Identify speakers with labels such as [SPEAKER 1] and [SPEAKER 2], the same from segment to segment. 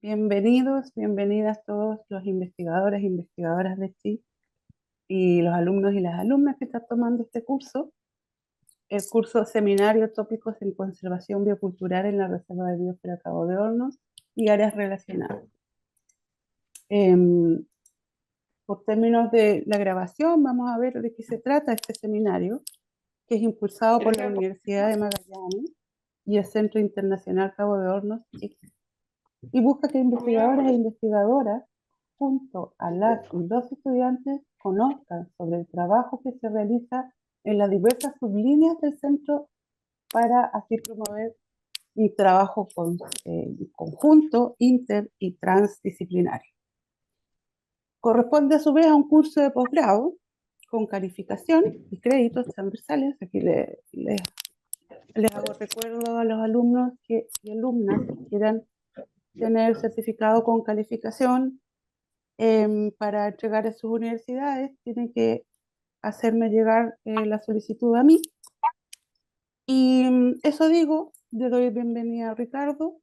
[SPEAKER 1] Bienvenidos, bienvenidas todos los investigadores e investigadoras de STEAM y los alumnos y las alumnas que están tomando este curso, el curso Seminario Tópicos en Conservación Biocultural en la Reserva de Biosfera Cabo de Hornos y áreas relacionadas. Por términos de la grabación, vamos a ver de qué se trata este seminario, que es impulsado por la Universidad de Magallanes y el Centro Internacional Cabo de Hornos, y busca que investigadores e investigadoras, junto a las y los estudiantes, conozcan sobre el trabajo que se realiza en las diversas sublíneas del centro para así promover un trabajo conjunto, inter y transdisciplinario. Corresponde a su vez a un curso de posgrado con calificación y créditos transversales. Aquí les hago recuerdo a los alumnos y alumnas que quieran tener certificado con calificación para entregar a sus universidades, tienen que hacerme llegar la solicitud a mí. Y eso digo, le doy bienvenida a Ricardo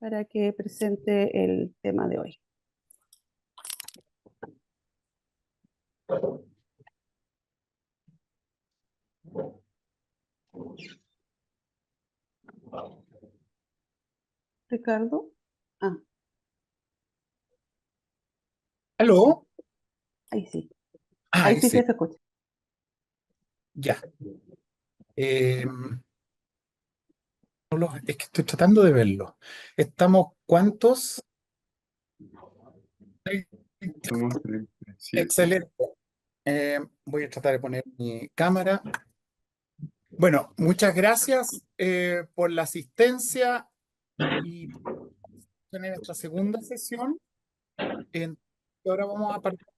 [SPEAKER 1] para que presente el tema de hoy. Ricardo. Ah,
[SPEAKER 2] ¿Aló?
[SPEAKER 1] ahí sí.
[SPEAKER 2] Ah,
[SPEAKER 1] Ahí sí
[SPEAKER 2] ese,
[SPEAKER 1] que se escucha.
[SPEAKER 2] ya. Es que estoy tratando de verlo. ¿Estamos cuántos?
[SPEAKER 3] Somos 37.
[SPEAKER 2] Excelente. Voy a tratar de poner mi cámara. Bueno, muchas gracias por la asistencia y en nuestra segunda sesión. En- Ahora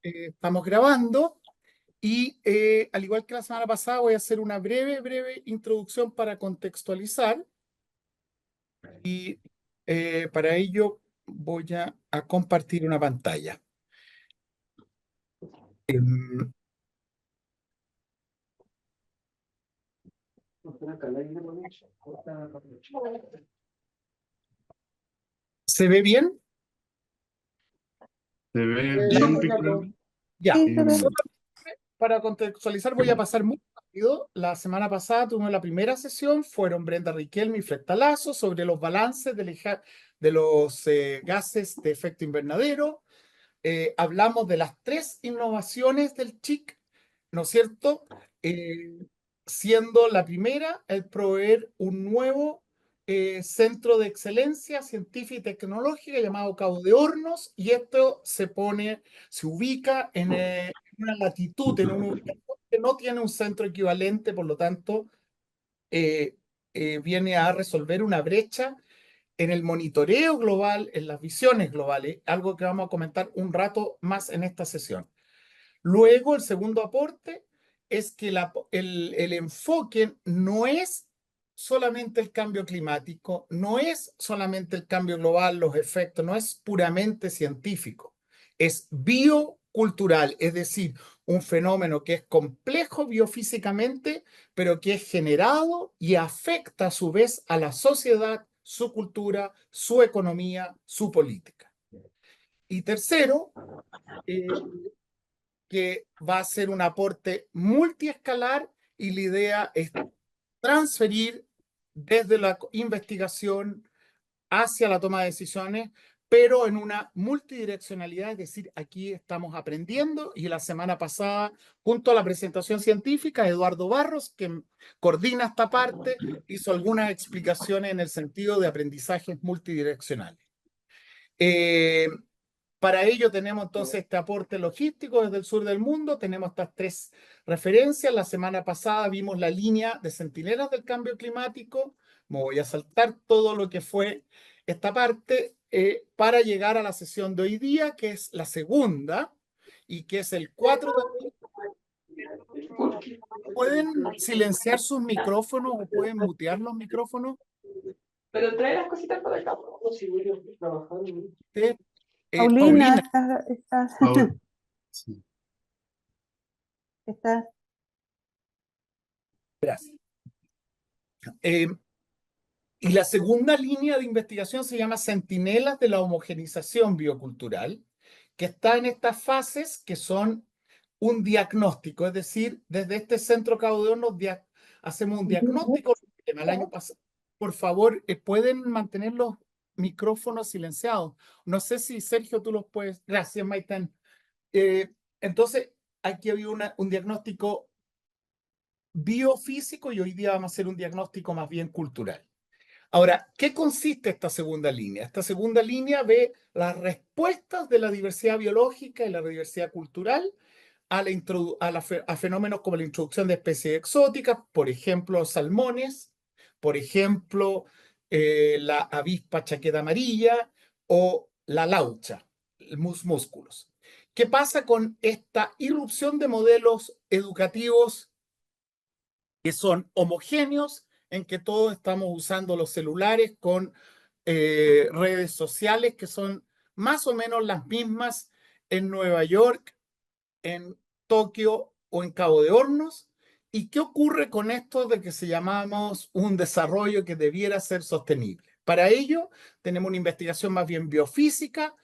[SPEAKER 2] estamos grabando y al igual que la semana pasada voy a hacer una breve introducción para contextualizar. Y para ello voy a compartir una pantalla. Em, ¿Se ve bien?
[SPEAKER 3] Se ve
[SPEAKER 2] La-
[SPEAKER 3] bien, Ricardo.
[SPEAKER 2] Ya.
[SPEAKER 1] Sí, se ve.
[SPEAKER 2] Solo para contextualizar voy a pasar muy rápido. La semana pasada tuvimos la primera sesión, fueron Brenda Riquelme y Fred Talazo sobre los balances de los gases de efecto invernadero. Hablamos de las 3 innovaciones del CHIC, ¿no es cierto? Eh, Siendo la primera el proveer un nuevo centro de excelencia científica y tecnológica llamado Cabo de Hornos, y esto se ubica en una latitud, en una ubicación que no tiene un centro equivalente, por lo tanto, viene a resolver una brecha en el monitoreo global, en las visiones globales, algo que vamos a comentar un rato más en esta sesión. Luego, el segundo aporte es que el enfoque no es solamente el cambio climático, no es solamente el cambio global, los efectos, no es puramente científico, es biocultural, es decir, un fenómeno que es complejo biofísicamente, pero que es generado y afecta a su vez a la sociedad, su cultura, su economía, su política. Y tercero, eh, que va a ser un aporte multiescalar, y la idea es transferir desde la investigación hacia la toma de decisiones, pero en una multidireccionalidad, es decir, aquí estamos aprendiendo, y la semana pasada, junto a la presentación científica, Eduardo Barros, que coordina esta parte, hizo algunas explicaciones en el sentido de aprendizajes multidireccionales. Eh, para ello tenemos entonces este aporte logístico desde el sur del mundo, tenemos estas 3 referencias. La semana pasada vimos la línea de centinelas del cambio climático. Me voy a saltar todo lo que fue esta parte para llegar a la sesión de hoy día, que es la segunda y que es el 4 de abril. ¿Pueden silenciar sus micrófonos o pueden mutear los micrófonos?
[SPEAKER 4] Pero trae las cositas para acá. No, si voy a trabajar.
[SPEAKER 1] Paulina,
[SPEAKER 2] Paulina,
[SPEAKER 3] Ahora, sí.
[SPEAKER 1] estás.
[SPEAKER 2] gracias. Eh, Y la segunda línea de investigación se llama Centinelas de la Homogenización Biocultural, que está en estas fases que son un diagnóstico, es decir, desde este Centro Cabo de Hornos hacemos un diagnóstico del tema. El año pasado, por favor, ¿pueden mantener los micrófonos silenciados? No sé si, Sergio, tú los puedes. Gracias, Maiten. Entonces, aquí había un diagnóstico biofísico y hoy día vamos a hacer un diagnóstico más bien cultural. Ahora, ¿qué consiste esta segunda línea? Esta segunda línea ve las respuestas de la diversidad biológica y la diversidad cultural a fenómenos como la introducción de especies exóticas, por ejemplo, salmones, por ejemplo, la avispa chaqueta amarilla o la laucha, el mus musculus. ¿Qué pasa con esta irrupción de modelos educativos que son homogéneos, en que todos estamos usando los celulares con redes sociales que son más o menos las mismas en Nueva York, en Tokio o en Cabo de Hornos? ¿Y qué ocurre con esto de que se llamamos un desarrollo que debiera ser sostenible? Para ello, tenemos una investigación más bien biofísica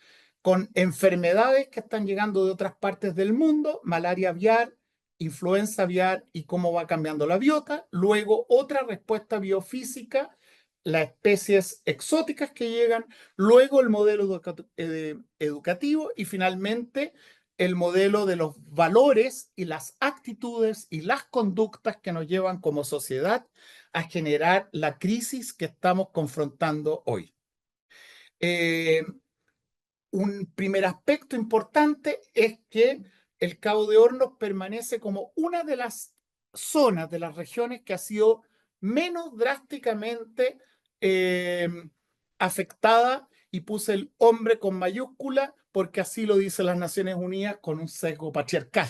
[SPEAKER 2] con enfermedades que están llegando de otras partes del mundo, malaria aviar, influenza aviar y cómo va cambiando la biota. Luego, otra respuesta biofísica, las especies exóticas que llegan. Luego, el modelo educativo y finalmente el modelo de los valores y las actitudes y las conductas que nos llevan como sociedad a generar la crisis que estamos confrontando hoy. Un primer aspecto importante es que el Cabo de Hornos permanece como una de las zonas, de las regiones que ha sido menos drásticamente afectada, y puse el hombre con mayúscula porque así lo dicen las Naciones Unidas con un sesgo patriarcal.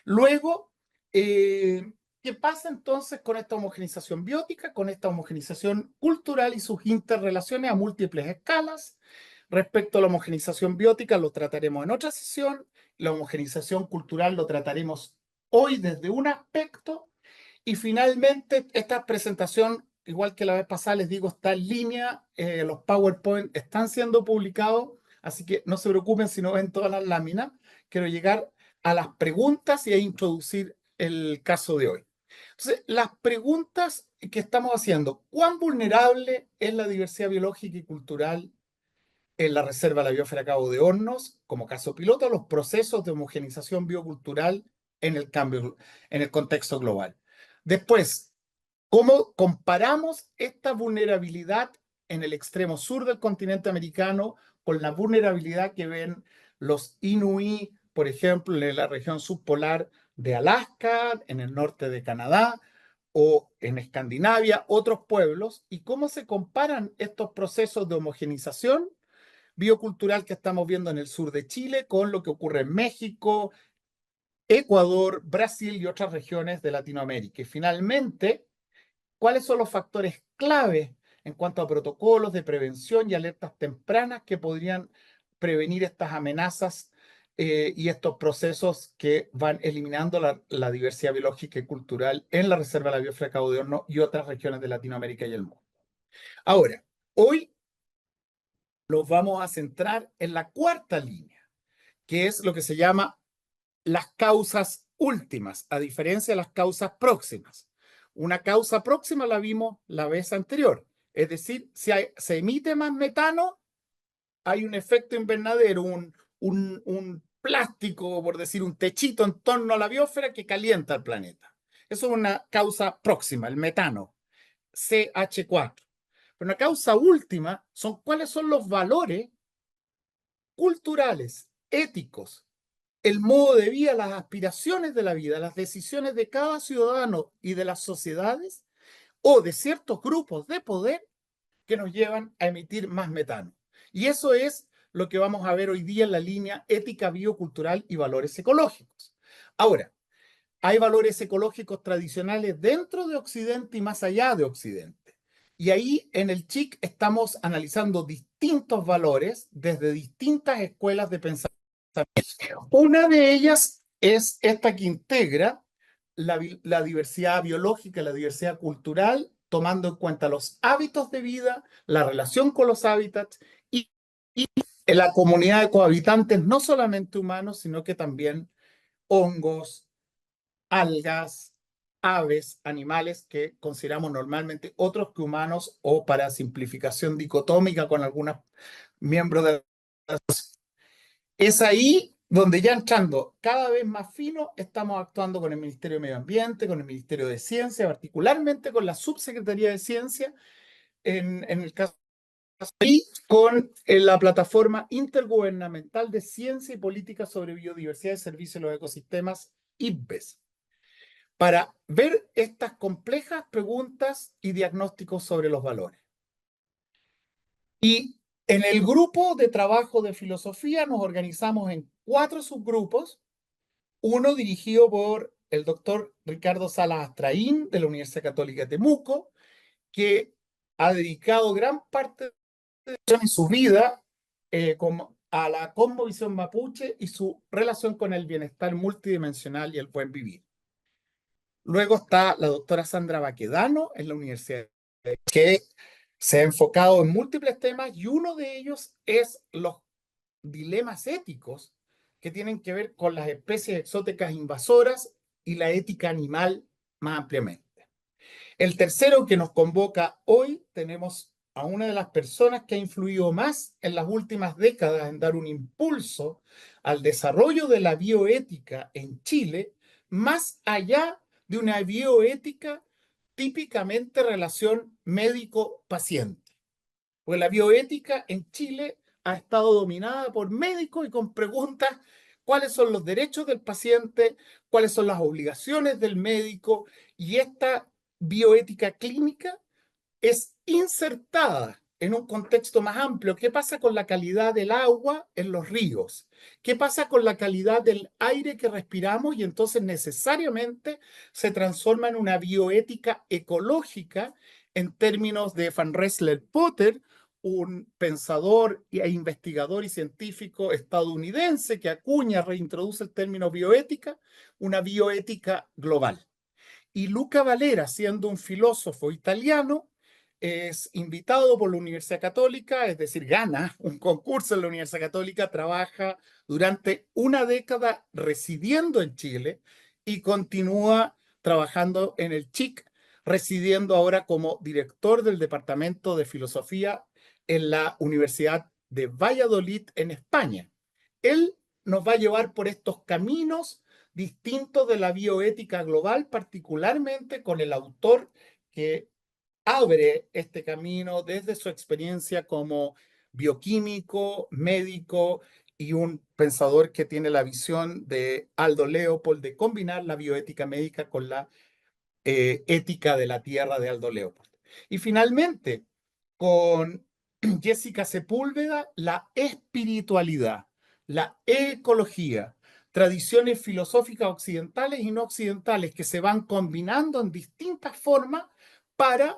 [SPEAKER 2] Luego, ¿qué pasa entonces con esta homogenización biótica, con esta homogenización cultural y sus interrelaciones a múltiples escalas? Respecto a la homogenización biótica, lo trataremos en otra sesión. La homogenización cultural lo trataremos hoy desde un aspecto. Y finalmente, esta presentación, igual que la vez pasada, les digo, está en línea. Los PowerPoint están siendo publicados, así que no se preocupen si no ven todas las láminas. Quiero llegar a las preguntas y a introducir el caso de hoy. Entonces, las preguntas que estamos haciendo: ¿cuán vulnerable es la diversidad biológica y cultural en la Reserva de la Biosfera Cabo de Hornos, como caso piloto, los procesos de homogenización biocultural en el contexto global? Después, ¿cómo comparamos esta vulnerabilidad en el extremo sur del continente americano con la vulnerabilidad que ven los inuit, por ejemplo, en la región subpolar de Alaska, en el norte de Canadá o en Escandinavia, otros pueblos? ¿Y cómo se comparan estos procesos de homogenización biocultural que estamos viendo en el sur de Chile con lo que ocurre en México, Ecuador, Brasil y otras regiones de Latinoamérica? Y finalmente, ¿cuáles son los factores clave en cuanto a protocolos de prevención y alertas tempranas que podrían prevenir estas amenazas y estos procesos que van eliminando la diversidad biológica y cultural en la Reserva de la Biosfera Cabo de Hornos y otras regiones de Latinoamérica y el mundo? Ahora, hoy los vamos a centrar en la cuarta línea, que es lo que se llama las causas últimas, a diferencia de las causas próximas. Una causa próxima la vimos la vez anterior, es decir, si se emite más metano, hay un efecto invernadero, un plástico, por decir, un techito en torno a la biosfera que calienta el planeta. Eso es una causa próxima, el metano, CH4. Pero una causa última son cuáles son los valores culturales, éticos, el modo de vida, las aspiraciones de la vida, las decisiones de cada ciudadano y de las sociedades o de ciertos grupos de poder que nos llevan a emitir más metano. Y eso es lo que vamos a ver hoy día en la línea ética biocultural y valores ecológicos. Ahora, hay valores ecológicos tradicionales dentro de Occidente y más allá de Occidente. Y ahí en el CHIC estamos analizando distintos valores desde distintas escuelas de pensamiento. Una de ellas es esta que integra la diversidad biológica, la diversidad cultural tomando en cuenta los hábitos de vida, la relación con los hábitats y en la comunidad de cohabitantes, no solamente humanos, sino que también hongos, algas, aves, animales que consideramos normalmente otros que humanos o para simplificación dicotómica con algunos miembros de la sociedad. Es ahí donde ya entrando cada vez más fino, estamos actuando con el Ministerio de Medio Ambiente, con el Ministerio de Ciencia, particularmente con la Subsecretaría de Ciencia, en el caso y con la Plataforma Intergubernamental de Ciencia y Política sobre Biodiversidad y Servicios de los Ecosistemas, IPBES, para ver estas complejas preguntas y diagnósticos sobre los valores. Y en el grupo de trabajo de filosofía nos organizamos en 4 subgrupos, uno dirigido por el doctor Ricardo Salas Astraín de la Universidad Católica de Temuco, que ha dedicado gran parte de su vida a la cosmovisión mapuche y su relación con el bienestar multidimensional y el buen vivir. Luego está la doctora Sandra Baquedano en la universidad, que se ha enfocado en múltiples temas y uno de ellos es los dilemas éticos que tienen que ver con las especies exóticas invasoras y la ética animal más ampliamente. El tercero que nos convoca hoy, tenemos a una de las personas que ha influido más en las últimas décadas en dar un impulso al desarrollo de la bioética en Chile, más allá de una bioética típicamente relación médico-paciente. Pues la bioética en Chile ha estado dominada por médicos y con preguntas: ¿cuáles son los derechos del paciente? ¿Cuáles son las obligaciones del médico? Y esta bioética clínica es insertada en un contexto más amplio. ¿Qué pasa con la calidad del agua en los ríos? ¿Qué pasa con la calidad del aire que respiramos? Y entonces necesariamente se transforma en una bioética ecológica en términos de Van Rensselaer-Potter, un pensador e investigador y científico estadounidense que acuña, reintroduce el término bioética, una bioética global. Y Luca Valera, siendo un filósofo italiano, es invitado por la Universidad Católica, es decir, gana un concurso en la Universidad Católica, trabaja durante una década residiendo en Chile y continúa trabajando en el CHIC, residiendo ahora como director del Departamento de Filosofía en la Universidad de Valladolid, en España. Él nos va a llevar por estos caminos distintos de la bioética global, particularmente con el autor que abre este camino desde su experiencia como bioquímico, médico y un pensador que tiene la visión de Aldo Leopold de combinar la bioética médica con la ética de la tierra de Aldo Leopold. Y finalmente, con Jessica Sepúlveda, la espiritualidad, la ecología, tradiciones filosóficas occidentales y no occidentales que se van combinando en distintas formas para,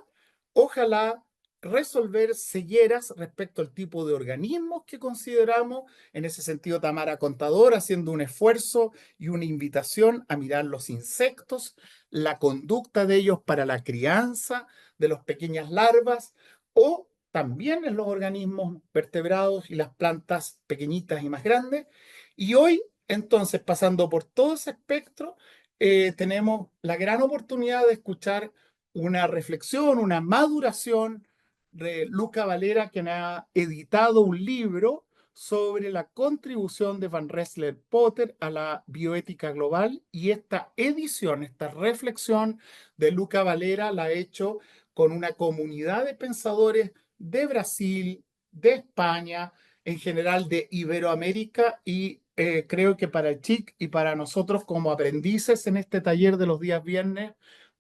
[SPEAKER 2] ojalá, resolver cegueras respecto al tipo de organismos que consideramos. En ese sentido, Tamara Contador haciendo un esfuerzo y una invitación a mirar los insectos, la conducta de ellos para la crianza de las pequeñas larvas, o también en los organismos vertebrados y las plantas pequeñitas y más grandes. Y hoy, entonces, pasando por todo ese espectro, tenemos la gran oportunidad de escuchar una reflexión, una maduración de Luca Valera, quien ha editado un libro sobre la contribución de Van Rensselaer-Potter a la bioética global, y esta edición, esta reflexión de Luca Valera la ha hecho con una comunidad de pensadores de Brasil, de España, en general de Iberoamérica, y creo que para el CHIC y para nosotros como aprendices en este taller de los días viernes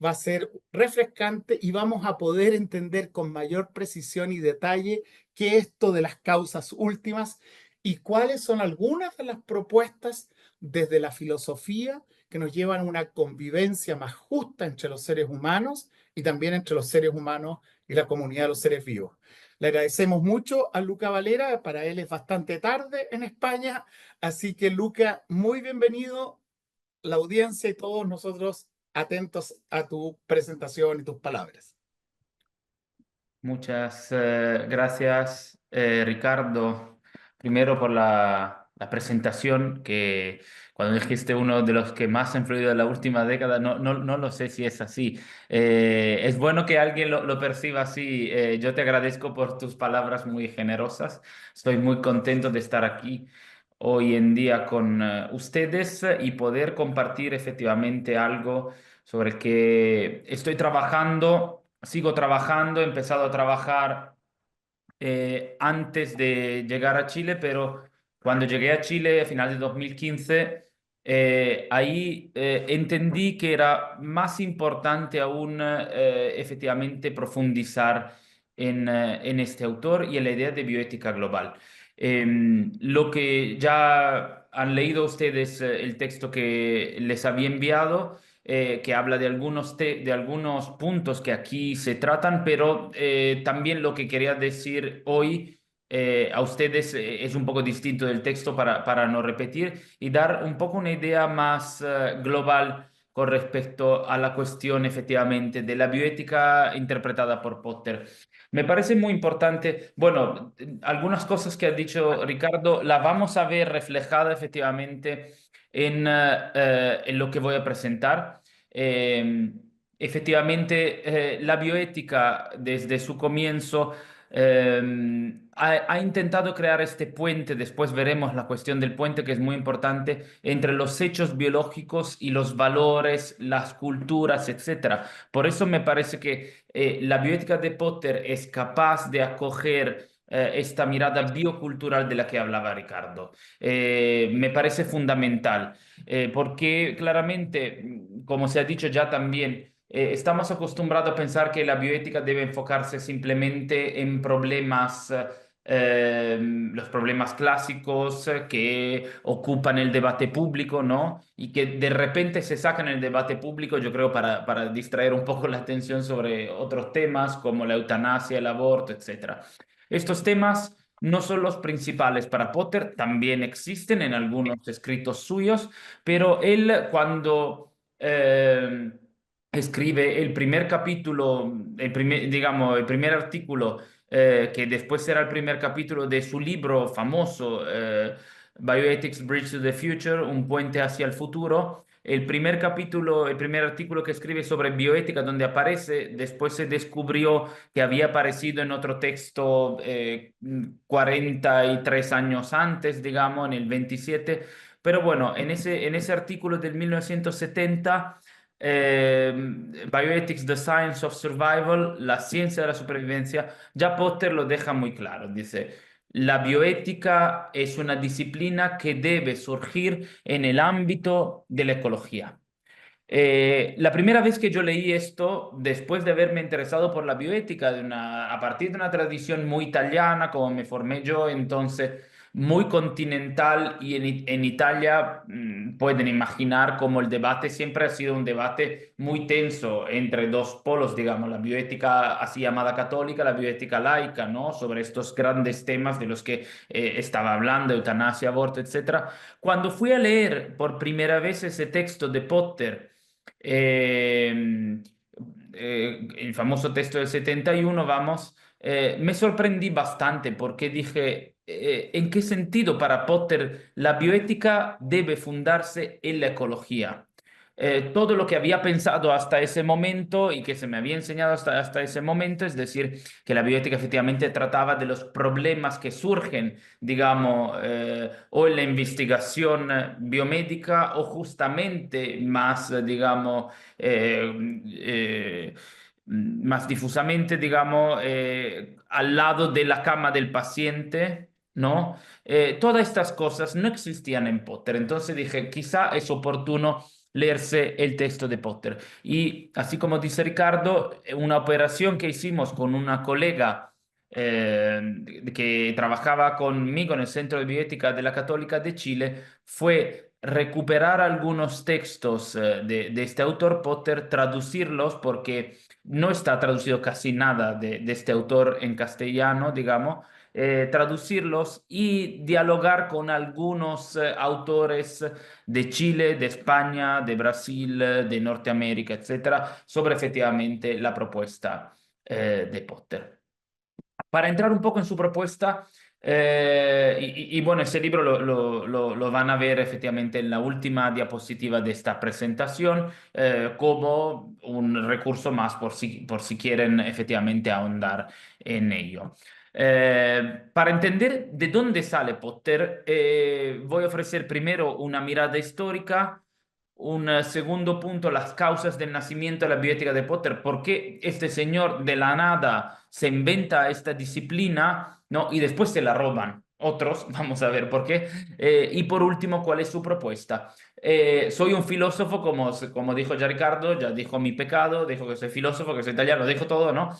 [SPEAKER 2] va a ser refrescante y vamos a poder entender con mayor precisión y detalle qué es esto de las causas últimas y cuáles son algunas de las propuestas desde la filosofía que nos llevan a una convivencia más justa entre los seres humanos y también entre los seres humanos y la comunidad de los seres vivos. Le agradecemos mucho a Luca Valera, para él es bastante tarde en España, así que Luca, muy bienvenido, la audiencia y todos nosotros atentos a tu presentación y tus palabras.
[SPEAKER 5] Muchas gracias, Ricardo. Primero por la presentación, que cuando dijiste uno de los que más ha influido en la última década, no lo sé si es así. Es bueno que alguien lo perciba así. Yo te agradezco por tus palabras muy generosas. Estoy muy contento de estar aquí hoy en día con ustedes y poder compartir efectivamente algo sobre que estoy trabajando, sigo trabajando, he empezado a trabajar antes de llegar a Chile, pero cuando llegué a Chile a final de 2015, ahí entendí que era más importante aún efectivamente profundizar en este autor y en la idea de bioética global. Lo que ya han leído ustedes, el texto que les había enviado, que habla de de algunos puntos que aquí se tratan, pero también lo que quería decir hoy a ustedes es un poco distinto del texto para no repetir y dar un poco una idea más global con respecto a la cuestión efectivamente de la bioética interpretada por Potter. Me parece muy importante, bueno, algunas cosas que ha dicho Ricardo, la vamos a ver reflejada efectivamente en lo que voy a presentar. Eh, Efectivamente, la bioética desde su comienzo ha intentado crear este puente, después veremos la cuestión del puente que es muy importante, entre los hechos biológicos y los valores, las culturas, etcétera. Por eso me parece que la bioética de Potter es capaz de acoger esta mirada biocultural de la que hablaba Ricardo. Me parece fundamental, porque claramente, como se ha dicho ya también, estamos acostumbrados a pensar que la bioética debe enfocarse simplemente en problemas, los problemas clásicos que ocupan el debate público, ¿no? Y que de repente se sacan el debate público, yo creo, para distraer un poco la atención sobre otros temas como la eutanasia, el aborto, etcétera. Estos temas no son los principales para Potter, también existen en algunos escritos suyos, pero él cuando escribe el primer capítulo, digamos, el primer artículo, que después será el primer capítulo de su libro famoso, Bioethics Bridge to the Future, Un puente hacia el futuro. El primer capítulo, el primer artículo que escribe sobre bioética, donde aparece, después se descubrió que había aparecido en otro texto 43 años antes, digamos, en el 27. Pero bueno, en ese artículo del 1970, Bioethics, The Science of Survival, la ciencia de la supervivencia, ya Potter lo deja muy claro. Dice, la bioética es una disciplina que debe surgir en el ámbito de la ecología. La primera vez que yo leí esto, después de haberme interesado por la bioética, a partir de una tradición muy italiana, como me formé yo, entonces muy continental, y en Italia pueden imaginar cómo el debate siempre ha sido un debate muy tenso entre dos polos, digamos, la bioética así llamada católica, la bioética laica, ¿no? Sobre estos grandes temas de los que estaba hablando, eutanasia, aborto, etcétera. Cuando fui a leer por primera vez ese texto de Potter, eh, el famoso texto del 71, vamos, me sorprendí bastante porque dije, ¿en qué sentido para Potter la bioética debe fundarse en la ecología? Todo lo que había pensado hasta ese momento y que se me había enseñado hasta ese momento, es decir, que la bioética efectivamente trataba de los problemas que surgen, digamos, o en la investigación biomédica o justamente más, digamos, más difusamente, digamos, al lado de la cama del paciente, ¿no? Todas estas cosas no existían en Potter, entonces dije, quizá es oportuno leerse el texto de Potter. Y así como dice Ricardo, una operación que hicimos con una colega que trabajaba conmigo en el Centro de Bioética de la Católica de Chile fue recuperar algunos textos de este autor Potter, traducirlos porque no está traducido casi nada de este autor en castellano, digamos, traducirlos y dialogar con algunos autores de Chile, de España, de Brasil, de Norteamérica, etcétera, sobre efectivamente la propuesta de Potter. para entrar un poco en su propuesta, bueno, ese libro lo van a ver efectivamente en la última diapositiva de esta presentación, como un recurso más por si quieren efectivamente ahondar en ello. Para entender de dónde sale Potter, voy a ofrecer primero una mirada histórica. Un segundo punto, las causas del nacimiento de la bioética de Potter. ¿Por qué este señor de la nada se inventa esta disciplina, ¿no? Y después se la roban otros? Vamos a ver por qué. Y por último, ¿cuál es su propuesta? Soy un filósofo, como dijo ya Ricardo, ya dijo mi pecado, dijo que soy filósofo, que soy italiano, dijo todo, ¿no?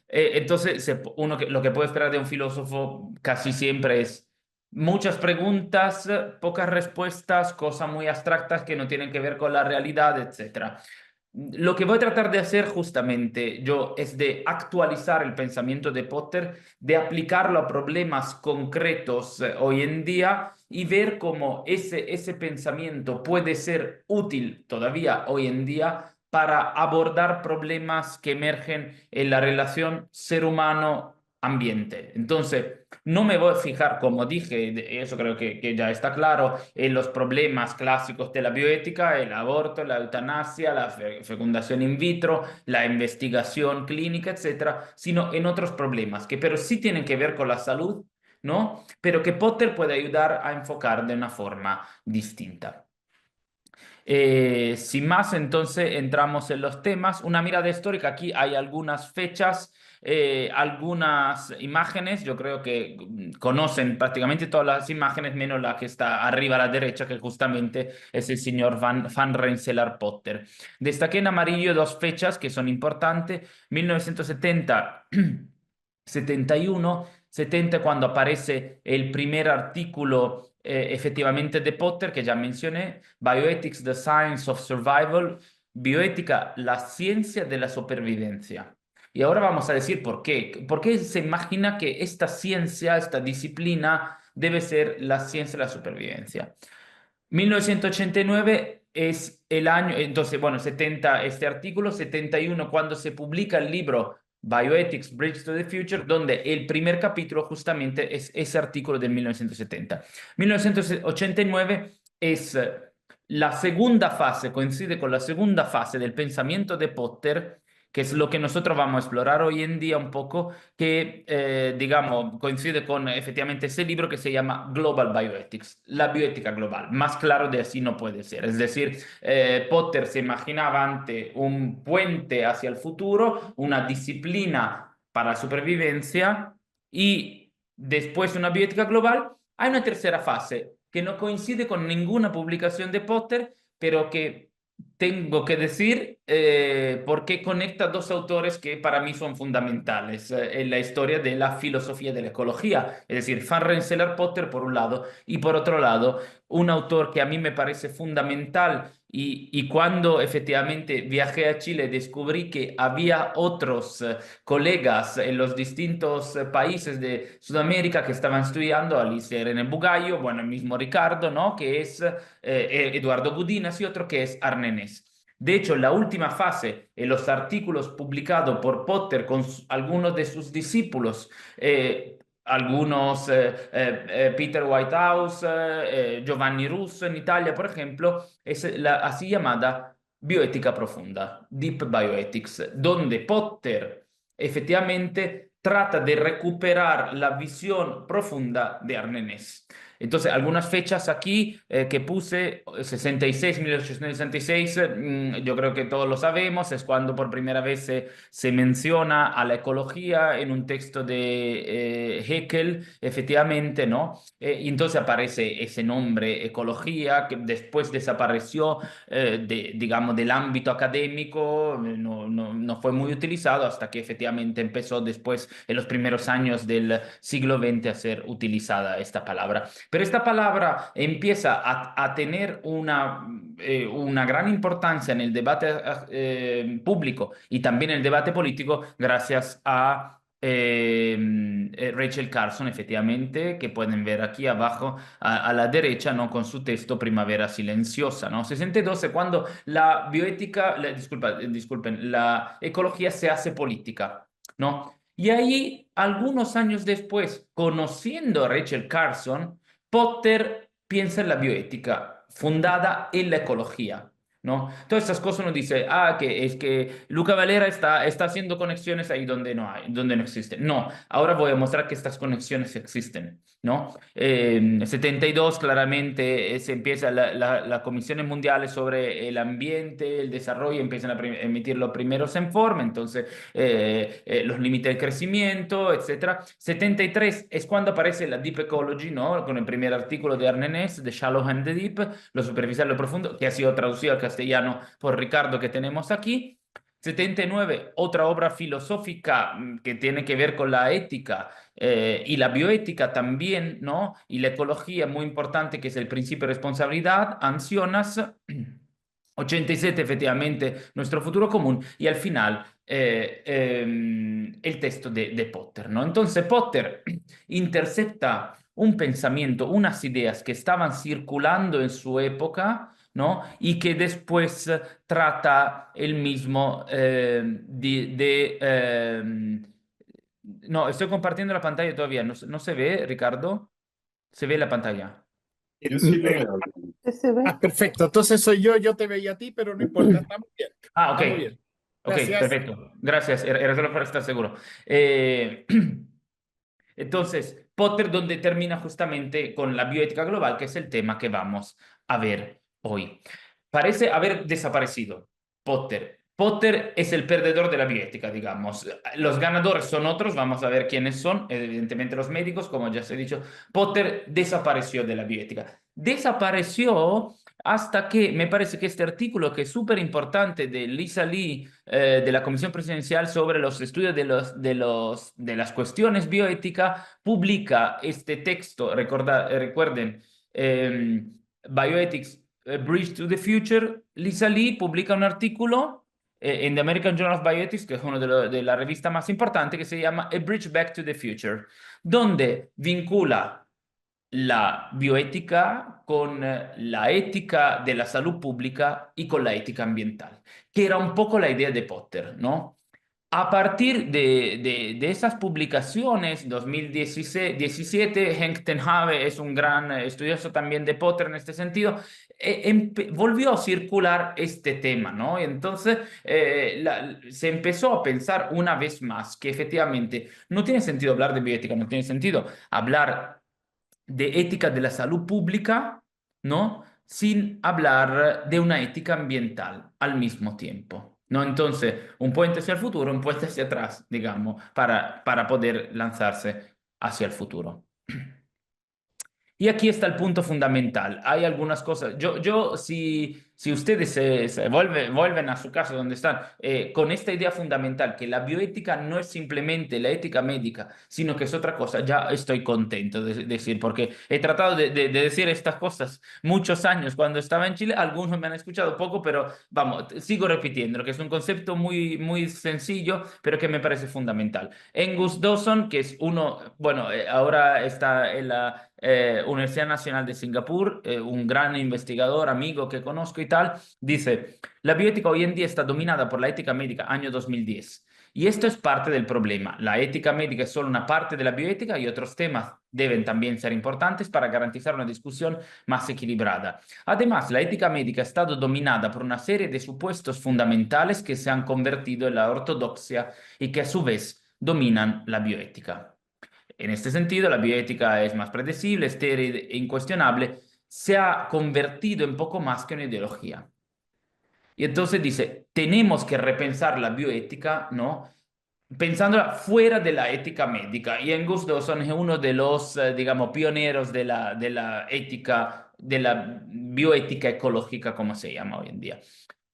[SPEAKER 5] Entonces, lo que puede esperar de un filósofo casi siempre es muchas preguntas, pocas respuestas, cosas muy abstractas que no tienen que ver con la realidad, etc. Lo que voy a tratar de hacer justamente yo es de actualizar el pensamiento de Potter, de aplicarlo a problemas concretos hoy en día y ver cómo ese pensamiento puede ser útil todavía hoy en día para abordar problemas que emergen en la relación ser humano-ambiente. Entonces, no me voy a fijar, como dije, eso creo que ya está claro, en los problemas clásicos de la bioética, el aborto, la eutanasia, la fecundación in vitro, la investigación clínica, etcétera, sino en otros problemas que pero sí tienen que ver con la salud, ¿no? Pero que Potter puede ayudar a enfocar de una forma distinta. Sin más, entonces entramos en los temas. Una mirada histórica, aquí hay algunas fechas, algunas imágenes, yo creo que conocen prácticamente todas las imágenes, menos la que está arriba a la derecha, que justamente es el señor Van Rensselaer Potter. Destaqué en amarillo dos fechas que son importantes, 1970, 71, 70 cuando aparece el primer artículo efectivamente de Potter, que ya mencioné, Bioethics, the Science of Survival, bioética, la ciencia de la supervivencia. Y ahora vamos a decir por qué. ¿Por qué se imagina que esta ciencia, esta disciplina, debe ser la ciencia de la supervivencia? 1989 es el año, entonces, bueno, 70 este artículo, 71 cuando se publica el libro Bioethics, Bridge to the Future, donde el primer capítulo justamente es ese artículo de 1970. 1989 es la segunda fase, coincide con la segunda fase del pensamiento de Potter, que es lo que nosotros vamos a explorar hoy en día un poco, que, digamos, coincide con efectivamente ese libro que se llama Global Bioethics, la bioética global. Más claro de así no puede ser. Es decir, Potter se imaginaba ante un puente hacia el futuro, una disciplina para la supervivencia y después una bioética global. Hay una tercera fase que no coincide con ninguna publicación de Potter, pero que tengo que decir porque conecta dos autores que para mí son fundamentales en la historia de la filosofía de la ecología, es decir, Van Rensselaer Potter por un lado y por otro lado un autor que a mí me parece fundamental y cuando efectivamente viajé a Chile descubrí que había otros colegas en los distintos países de Sudamérica que estaban estudiando, Alicia Irene Bugallo, bueno, el mismo Ricardo, ¿no? Que es Eduardo Gudinas y otro que es Arnenés. De hecho, la última fase, en los artículos publicados por Potter con algunos de sus discípulos, Peter Whitehouse, Giovanni Russo en Italia, por ejemplo, es la así llamada bioética profunda, Deep Bioethics, donde Potter efectivamente trata de recuperar la visión profunda de Arnenés. Entonces, algunas fechas aquí que puse, 66, 1866, yo creo que todos lo sabemos, es cuando por primera vez se menciona a la ecología en un texto de Haeckel, efectivamente, ¿no? Y entonces aparece ese nombre, ecología, que después desapareció, digamos, del ámbito académico, no fue muy utilizado hasta que efectivamente empezó después, en los primeros años del siglo XX, a ser utilizada esta palabra. Pero esta palabra empieza a tener una gran importancia en el debate público y también en el debate político gracias a Rachel Carson, efectivamente, que pueden ver aquí abajo a la derecha, ¿no? Con su texto Primavera Silenciosa, ¿no? 62, cuando la bioética, disculpen, la ecología se hace política. ¿no? Y ahí, algunos años después, conociendo a Rachel Carson, Potter piensa en la bioética, fundada en la ecología, ¿no? Todas estas cosas uno dice, que es que Luca Valera está haciendo conexiones ahí donde no hay, donde no existen. No, ahora voy a mostrar que estas conexiones existen, ¿no? En 72 claramente se empieza las comisiones mundiales sobre el ambiente, el desarrollo, empiezan a emitir los primeros informes, entonces los límites de crecimiento, etcétera. 73 es cuando aparece la Deep Ecology, ¿no? Con el primer artículo de Arnenez, The Shallow and the Deep, lo superficial y lo profundo, que ha sido traducido al castellano por Ricardo, que tenemos aquí. 79, otra obra filosófica que tiene que ver con la ética y la bioética también, ¿no? Y la ecología muy importante, que es el principio de responsabilidad, Ancionas. 87, efectivamente, nuestro futuro común, y al final el texto de Potter, ¿no? Entonces Potter intercepta un pensamiento, unas ideas que estaban circulando en su época, ¿no? Y que después trata el mismo no, estoy compartiendo la pantalla todavía, ¿no se ve, Ricardo? ¿Se ve la pantalla?
[SPEAKER 3] Yo sí lo veo.
[SPEAKER 1] ¿Qué se ve?
[SPEAKER 2] Perfecto. Entonces soy yo te veía a ti, pero no importa, estamos bien.
[SPEAKER 5] Ok.
[SPEAKER 2] Estamos bien.
[SPEAKER 5] Ok,
[SPEAKER 2] Gracias.
[SPEAKER 5] perfecto. Gracias. Era solo para estar seguro. Entonces, Potter, donde termina justamente con la bioética global, que es el tema que vamos a ver hoy. Parece haber desaparecido Potter. Potter es el perdedor de la bioética, digamos. Los ganadores son otros, vamos a ver quiénes son, evidentemente los médicos, como ya se ha dicho. Potter desapareció de la bioética. Desapareció hasta que me parece que este artículo, que es súper importante, de Lisa Lee, de la Comisión Presidencial sobre los estudios de las cuestiones bioéticas, publica este texto, recuerden, Bioethics, A Bridge to the Future. Lisa Lee publica un artículo en The American Journal of Bioethics, que es uno de la revista más importante, que se llama A Bridge Back to the Future, donde vincula la bioética con la ética de la salud pública y con la ética ambiental, que era un poco la idea de Potter, ¿no? A partir de esas publicaciones, 2017, Henk ten Have es un gran estudioso también de Potter en este sentido, volvió a circular este tema, ¿no? Y entonces se empezó a pensar una vez más que efectivamente no tiene sentido hablar de bioética, no tiene sentido hablar de ética de la salud pública, ¿no? Sin hablar de una ética ambiental al mismo tiempo, ¿no? Entonces, un puente hacia el futuro, un puente hacia atrás, digamos, para poder lanzarse hacia el futuro. Y aquí está el punto fundamental. Hay algunas cosas. Si ustedes se vuelven a su casa donde están, con esta idea fundamental, que la bioética no es simplemente la ética médica, sino que es otra cosa, ya estoy contento de decir, porque he tratado de decir estas cosas muchos años cuando estaba en Chile. Algunos me han escuchado poco, pero vamos, sigo repitiendo, que es un concepto muy, muy sencillo, pero que me parece fundamental. Angus Dawson, que es uno, bueno, ahora está en la Universidad Nacional de Singapur, un gran investigador, amigo que conozco y tal, dice, la bioética hoy en día está dominada por la ética médica, año 2010. Y esto es parte del problema. La ética médica es solo una parte de la bioética y otros temas deben también ser importantes para garantizar una discusión más equilibrada. Además, la ética médica ha estado dominada por una serie de supuestos fundamentales que se han convertido en la ortodoxia y que a su vez dominan la bioética. En este sentido, la bioética es más predecible, estéril e incuestionable, se ha convertido en poco más que una ideología. Y entonces dice, tenemos que repensar la bioética, ¿no? Pensándola fuera de la ética médica. Y Angus Dawson es uno de los, digamos, pioneros de la ética, de la bioética ecológica, como se llama hoy en día.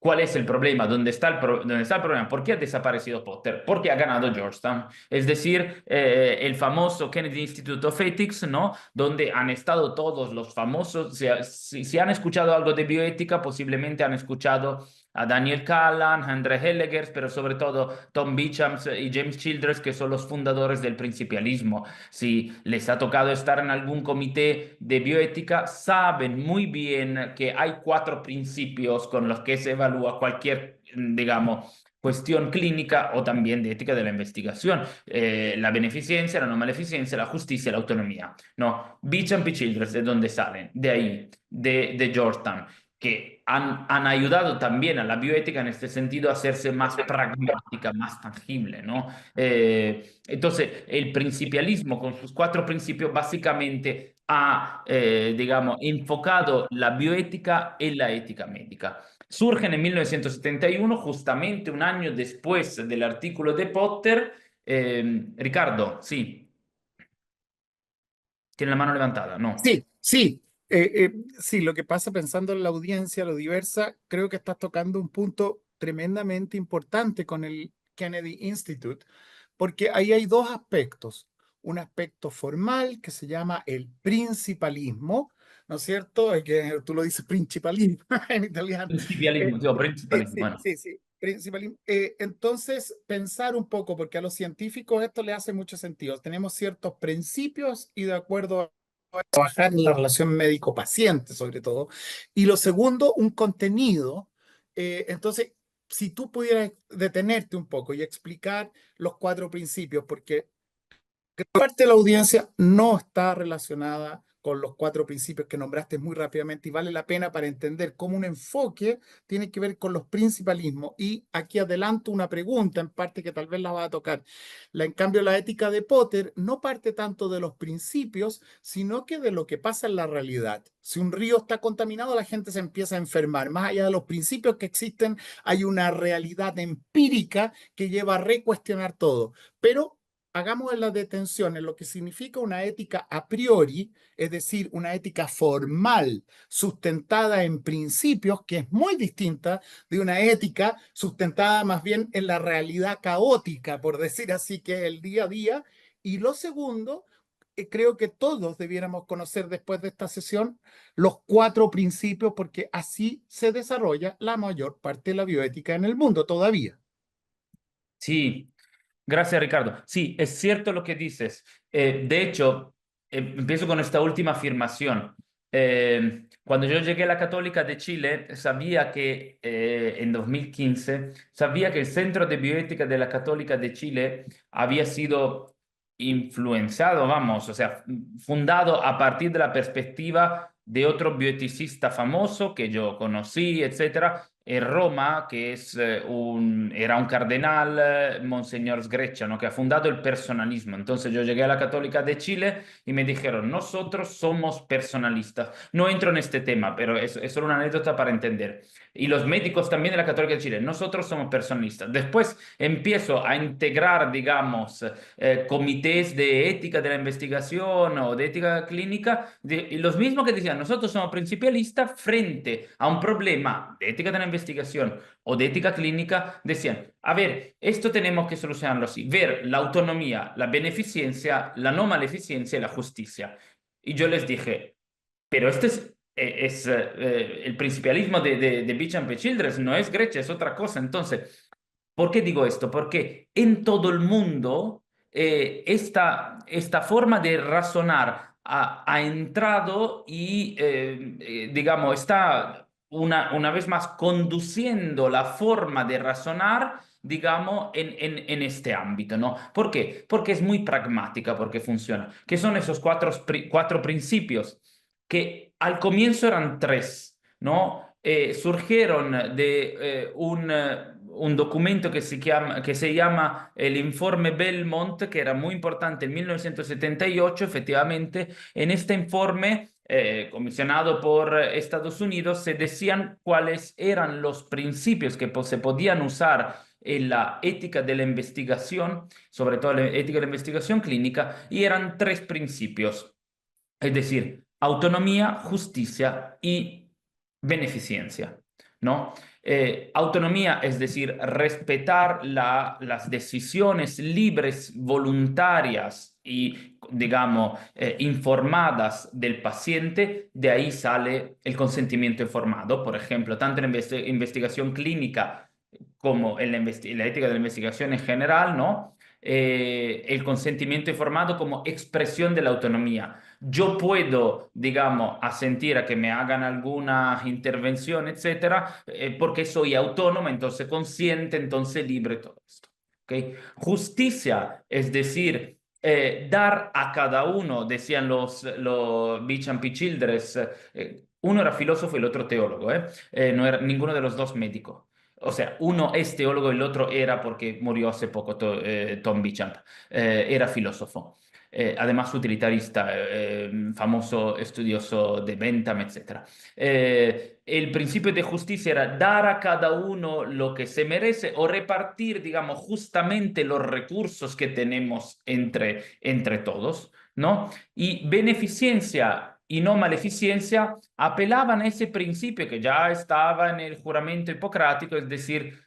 [SPEAKER 5] ¿Cuál es el problema? ¿Dónde está dónde está el problema? ¿Por qué ha desaparecido Potter? Porque ha ganado Georgetown. Es decir, el famoso Kennedy Institute of Ethics, ¿no? Donde han estado todos los famosos. Si han escuchado algo de bioética, posiblemente han escuchado a Daniel Callan, a Andre Hellegers, pero sobre todo Tom Beecham y James Childress, que son los fundadores del principialismo. Si les ha tocado estar en algún comité de bioética, saben muy bien que hay 4 principios con los que se evalúa cualquier, digamos, cuestión clínica o también de ética de la investigación. La beneficencia, la no maleficencia, la justicia, la autonomía. No, Beecham y Childress, ¿de dónde salen? De ahí, de Georgetown, que han ayudado también a la bioética en este sentido a hacerse más pragmática, más tangible, ¿no? Entonces, el principialismo con sus 4 principios básicamente ha, digamos, enfocado la bioética en la ética médica. Surgen en 1971, justamente un año después del artículo de Potter. Ricardo, sí, tiene la mano levantada, ¿no?
[SPEAKER 2] Sí, sí, sí, lo que pasa pensando en la audiencia, lo diversa, creo que estás tocando un punto tremendamente importante con el Kennedy Institute, porque ahí hay dos aspectos. Un aspecto formal que se llama el principalismo, ¿no es cierto? Que tú lo dices principalismo en italiano.
[SPEAKER 5] Principialismo, digo, principalismo,
[SPEAKER 2] Sí,
[SPEAKER 5] bueno.
[SPEAKER 2] sí, sí, principalismo. Entonces, pensar un poco, porque a los científicos esto le hace mucho sentido. Tenemos ciertos principios y de acuerdo trabajar en la relación médico-paciente, sobre todo. Y lo segundo, un contenido. Entonces, si tú pudieras detenerte un poco y explicar los 4 principios, porque parte de la audiencia no está relacionada con los 4 principios que nombraste muy rápidamente y vale la pena para entender cómo un enfoque tiene que ver con los principalismos. Y aquí adelanto una pregunta en parte que tal vez la va a tocar. En cambio, la ética de Potter no parte tanto de los principios, sino que de lo que pasa en la realidad. Si un río está contaminado, la gente se empieza a enfermar. Más allá de los principios que existen, hay una realidad empírica que lleva a recuestionar todo. Pero hagamos la detención en lo que significa una ética a priori, es decir, una ética formal, sustentada en principios, que es muy distinta de una ética sustentada más bien en la realidad caótica, por decir así, que es el día a día. Y lo segundo, creo que todos debiéramos conocer después de esta sesión los 4 principios, porque así se desarrolla la mayor parte de la bioética en el mundo todavía.
[SPEAKER 5] Sí, gracias, Ricardo. Sí, es cierto lo que dices. De hecho, empiezo con esta última afirmación. Cuando yo llegué a la Católica de Chile, sabía que en 2015, sabía que el Centro de Bioética de la Católica de Chile había sido influenciado, vamos, o sea, fundado a partir de la perspectiva de otro bioeticista famoso que yo conocí, etcétera, en Roma, que era un cardenal, Monseñor Sgreccia, ¿no? Que ha fundado el personalismo. Entonces yo llegué a la Católica de Chile y me dijeron, nosotros somos personalistas. No entro en este tema, pero es solo una anécdota para entender. Y los médicos también de la Católica de Chile, nosotros somos personalistas. Después empiezo a integrar, digamos, comités de ética de la investigación o de ética clínica, y los mismos que decían, nosotros somos principialistas frente a un problema de ética de la investigación o de ética clínica, decían, a ver, esto tenemos que solucionarlo así, ver la autonomía, la beneficencia, la no maleficencia y la justicia. Y yo les dije, pero este es el principialismo de Beecham y Childress, no es Greccia, es otra cosa. Entonces, ¿por qué digo esto? Porque en todo el mundo esta forma de razonar ha entrado y, digamos, está una vez más conduciendo la forma de razonar, digamos, en este ámbito, ¿no? ¿Por qué? Porque es muy pragmática, porque funciona. ¿Qué son esos 4 principios? Que al comienzo eran 3, ¿no? Surgieron de un documento que se llama el Informe Belmont, que era muy importante en 1978, efectivamente. En este informe, comisionado por Estados Unidos, se decían cuáles eran los principios que se podían usar en la ética de la investigación, sobre todo la ética de la investigación clínica, y eran 3 principios, es decir, autonomía, justicia y beneficencia, ¿no? Autonomía, es decir, respetar las decisiones libres, voluntarias y, digamos, informadas del paciente. De ahí sale el consentimiento informado, por ejemplo, tanto en la investigación clínica como en la ética de la investigación en general, ¿no? El consentimiento informado como expresión de la autonomía. yo puedo, digamos, asentir a que me hagan alguna intervención, etcétera, porque soy autónoma, entonces consciente, entonces libre, todo esto. ¿Okay? Justicia, es decir, dar a cada uno, decían los Beauchamp y Childress, uno era filósofo y el otro teólogo, no era ninguno de los dos médico. O sea, uno es teólogo y el otro era, porque murió hace poco Tom Beauchamp, era filósofo. Además utilitarista, famoso estudioso de Bentham, etc. El principio de justicia era dar a cada uno lo que se merece o repartir, digamos, justamente los recursos que tenemos entre todos, ¿no? Y beneficencia y no maleficencia apelaban a ese principio que ya estaba en el juramento hipocrático, es decir,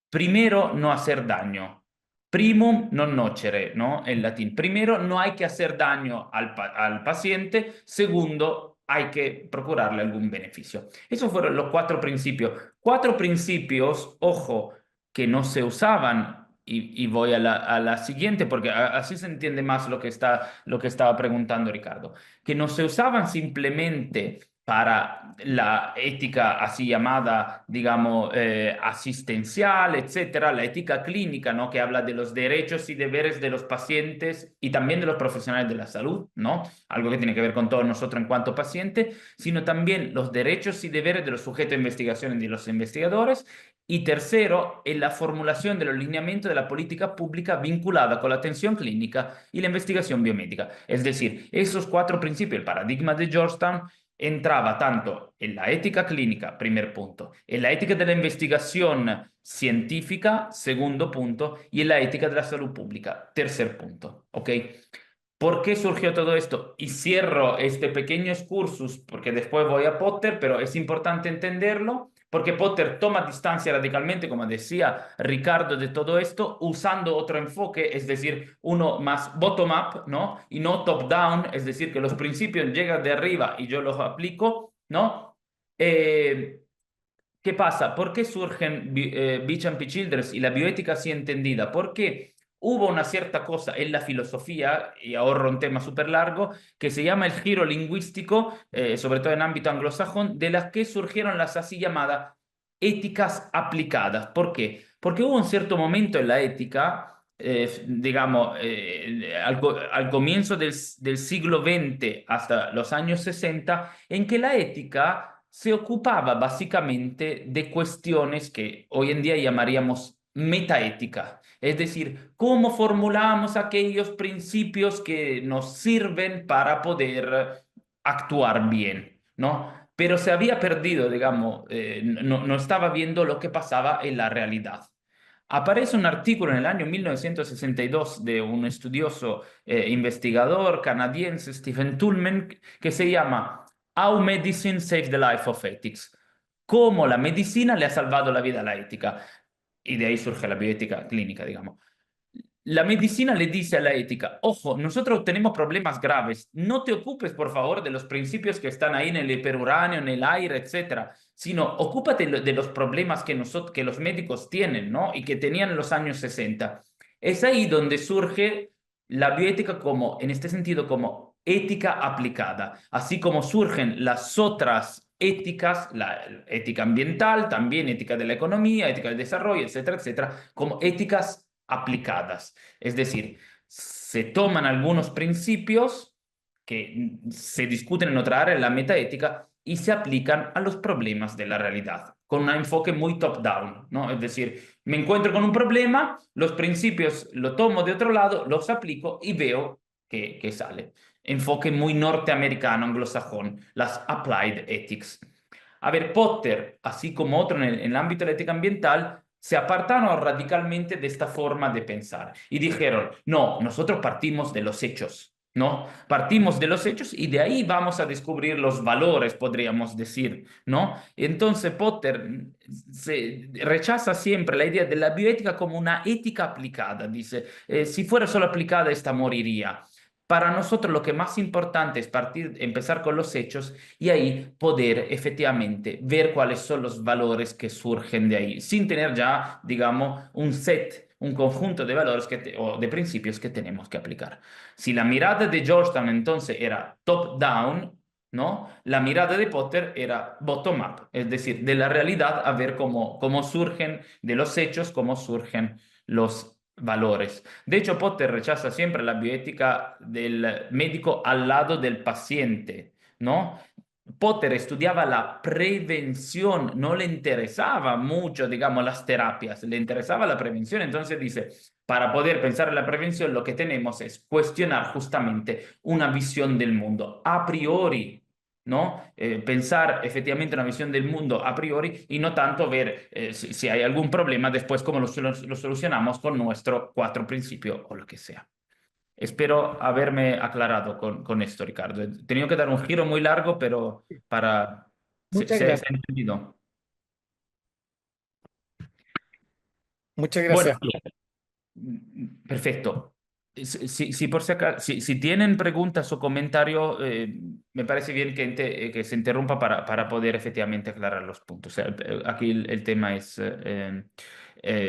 [SPEAKER 5] primero no hacer daño. Primum non nocere, ¿no? En latín. Primero, no hay que hacer daño al paciente. Segundo, hay que procurarle algún beneficio. Esos fueron los 4 principios. 4 principios, ojo, que no se usaban. Y voy a la siguiente, porque así se entiende más lo que estaba preguntando Ricardo. Que no se usaban simplemente para la ética así llamada, digamos, asistencial, etcétera, la ética clínica, ¿no? Que habla de los derechos y deberes de los pacientes y también de los profesionales de la salud, ¿no? Algo que tiene que ver con todos nosotros en cuanto paciente, sino también los derechos y deberes de los sujetos de investigación y de los investigadores. Y tercero, en la formulación de los lineamientos de la política pública vinculada con la atención clínica y la investigación biomédica. Es decir, esos 4 principios, el paradigma de Georgetown, entraba tanto en la ética clínica, primer punto, en la ética de la investigación científica, segundo punto, y en la ética de la salud pública, tercer punto. ¿Ok? ¿Por qué surgió todo esto? Y cierro este pequeño excursus, porque después voy a Potter, pero es importante entenderlo, porque Potter toma distancia radicalmente, como decía Ricardo, de todo esto, usando otro enfoque, es decir, uno más bottom-up, ¿no? Y no top-down, es decir, que los principios llegan de arriba y yo los aplico, ¿no? ¿Qué pasa? ¿Por qué surgen Beauchamp y Childress y la bioética así entendida? Porque hubo una cierta cosa en la filosofía, y ahorro un tema súper largo, que se llama el giro lingüístico, sobre todo en ámbito anglosajón, de las que surgieron las así llamadas éticas aplicadas. ¿Por qué? Porque hubo un cierto momento en la ética, digamos, al comienzo del siglo XX hasta los años 60, en que la ética se ocupaba básicamente de cuestiones que hoy en día llamaríamos metaética, es decir, cómo formulamos aquellos principios que nos sirven para poder actuar bien, ¿no? Pero se había perdido, digamos, no estaba viendo lo que pasaba en la realidad. Aparece un artículo en el año 1962 de un estudioso investigador canadiense, Stephen Toulmin, que se llama How Medicine Saved the Life of Ethics. Cómo la medicina le ha salvado la vida a la ética. Y de ahí surge la bioética clínica, digamos. La medicina le dice a la ética, ojo, nosotros tenemos problemas graves, no te ocupes por favor de los principios que están ahí en el hiperuránio, en el aire, etcétera, sino ocúpate de los problemas que los médicos tienen, ¿no? Y que tenían en los años 60. Es ahí donde surge la bioética como, en este sentido, como ética aplicada, así como surgen las otras éticas, la ética ambiental, también ética de la economía, ética del desarrollo, etcétera, etcétera, como éticas aplicadas. Es decir, se toman algunos principios que se discuten en otra área, en la metaética, y se aplican a los problemas de la realidad, con un enfoque muy top-down, ¿no? Es decir, me encuentro con un problema, los principios lo tomo de otro lado, los aplico y veo que sale. Enfoque muy norteamericano, anglosajón, las applied ethics. A ver, Potter, así como otro en el ámbito de la ética ambiental, se apartaron radicalmente de esta forma de pensar y dijeron, no, nosotros partimos de los hechos, ¿no? Partimos de los hechos y de ahí vamos a descubrir los valores, podríamos decir, ¿no? Entonces Potter se rechaza siempre la idea de la bioética como una ética aplicada, dice, si fuera solo aplicada, esta moriría. Para nosotros lo que más importante es empezar con los hechos y ahí poder efectivamente ver cuáles son los valores que surgen de ahí, sin tener ya, digamos, un set, un conjunto de valores o de principios que tenemos que aplicar. Si la mirada de Georgetown entonces era top-down, ¿no? La mirada de Potter era bottom-up, es decir, de la realidad a ver cómo surgen, de los hechos, cómo surgen los valores. De hecho, Potter rechaza siempre la bioética del médico al lado del paciente, ¿no? Potter estudiaba la prevención, no le interesaba mucho, digamos, las terapias, le interesaba la prevención. Entonces dice, para poder pensar en la prevención, lo que tenemos es cuestionar justamente una visión del mundo a priori, ¿no? Pensar efectivamente una visión del mundo a priori y no tanto ver si hay algún problema después cómo lo solucionamos con nuestro cuatro principios o lo que sea. Espero haberme aclarado con esto, Ricardo. He tenido que dar un giro muy largo, pero para...
[SPEAKER 2] Muchas
[SPEAKER 5] ¿Se
[SPEAKER 2] gracias.
[SPEAKER 5] ha entendido?
[SPEAKER 2] Muchas
[SPEAKER 5] Bueno,
[SPEAKER 2] gracias.
[SPEAKER 5] perfecto. Si por si tienen preguntas o comentarios, me parece bien que se interrumpa para poder efectivamente aclarar los puntos. O sea, aquí el tema es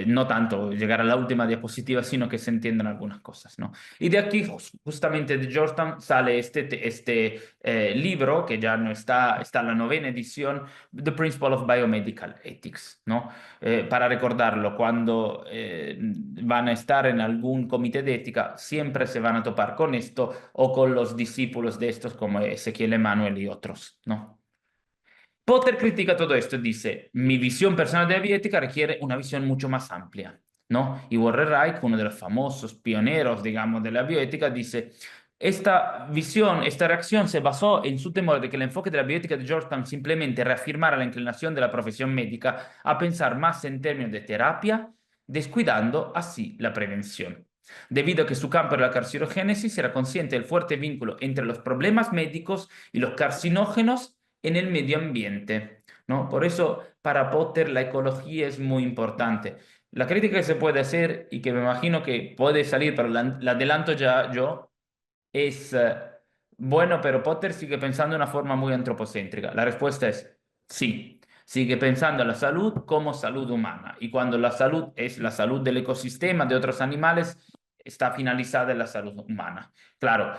[SPEAKER 5] no tanto llegar a la última diapositiva, sino que se entiendan algunas cosas, ¿no? Y de aquí, justamente de Georgetown, sale este libro, que ya no está en la 9ª edición, The Principle of Biomedical Ethics, ¿no? Para recordarlo, cuando van a estar en algún comité de ética, siempre se van a topar con esto o con los discípulos de estos como Ezequiel Emanuel y otros, ¿no? Potter critica todo esto y dice, mi visión personal de la bioética requiere una visión mucho más amplia, ¿no? Y Warren Reich, uno de los famosos pioneros, digamos, de la bioética, dice, esta visión, esta reacción se basó en su temor de que el enfoque de la bioética de Georgetown simplemente reafirmara la inclinación de la profesión médica a pensar más en términos de terapia, descuidando así la prevención. Debido a que su campo era la carcinogénesis, era consciente del fuerte vínculo entre los problemas médicos y los carcinógenos en el medio ambiente, ¿no? Por eso, para Potter, la ecología es muy importante. La crítica que se puede hacer y que me imagino que puede salir, pero la adelanto ya yo, es, bueno, pero Potter sigue pensando de una forma muy antropocéntrica. La respuesta es sí. Sigue pensando en la salud como salud humana. Y cuando la salud es la salud del ecosistema, de otros animales, está finalizada en la salud humana. Claro,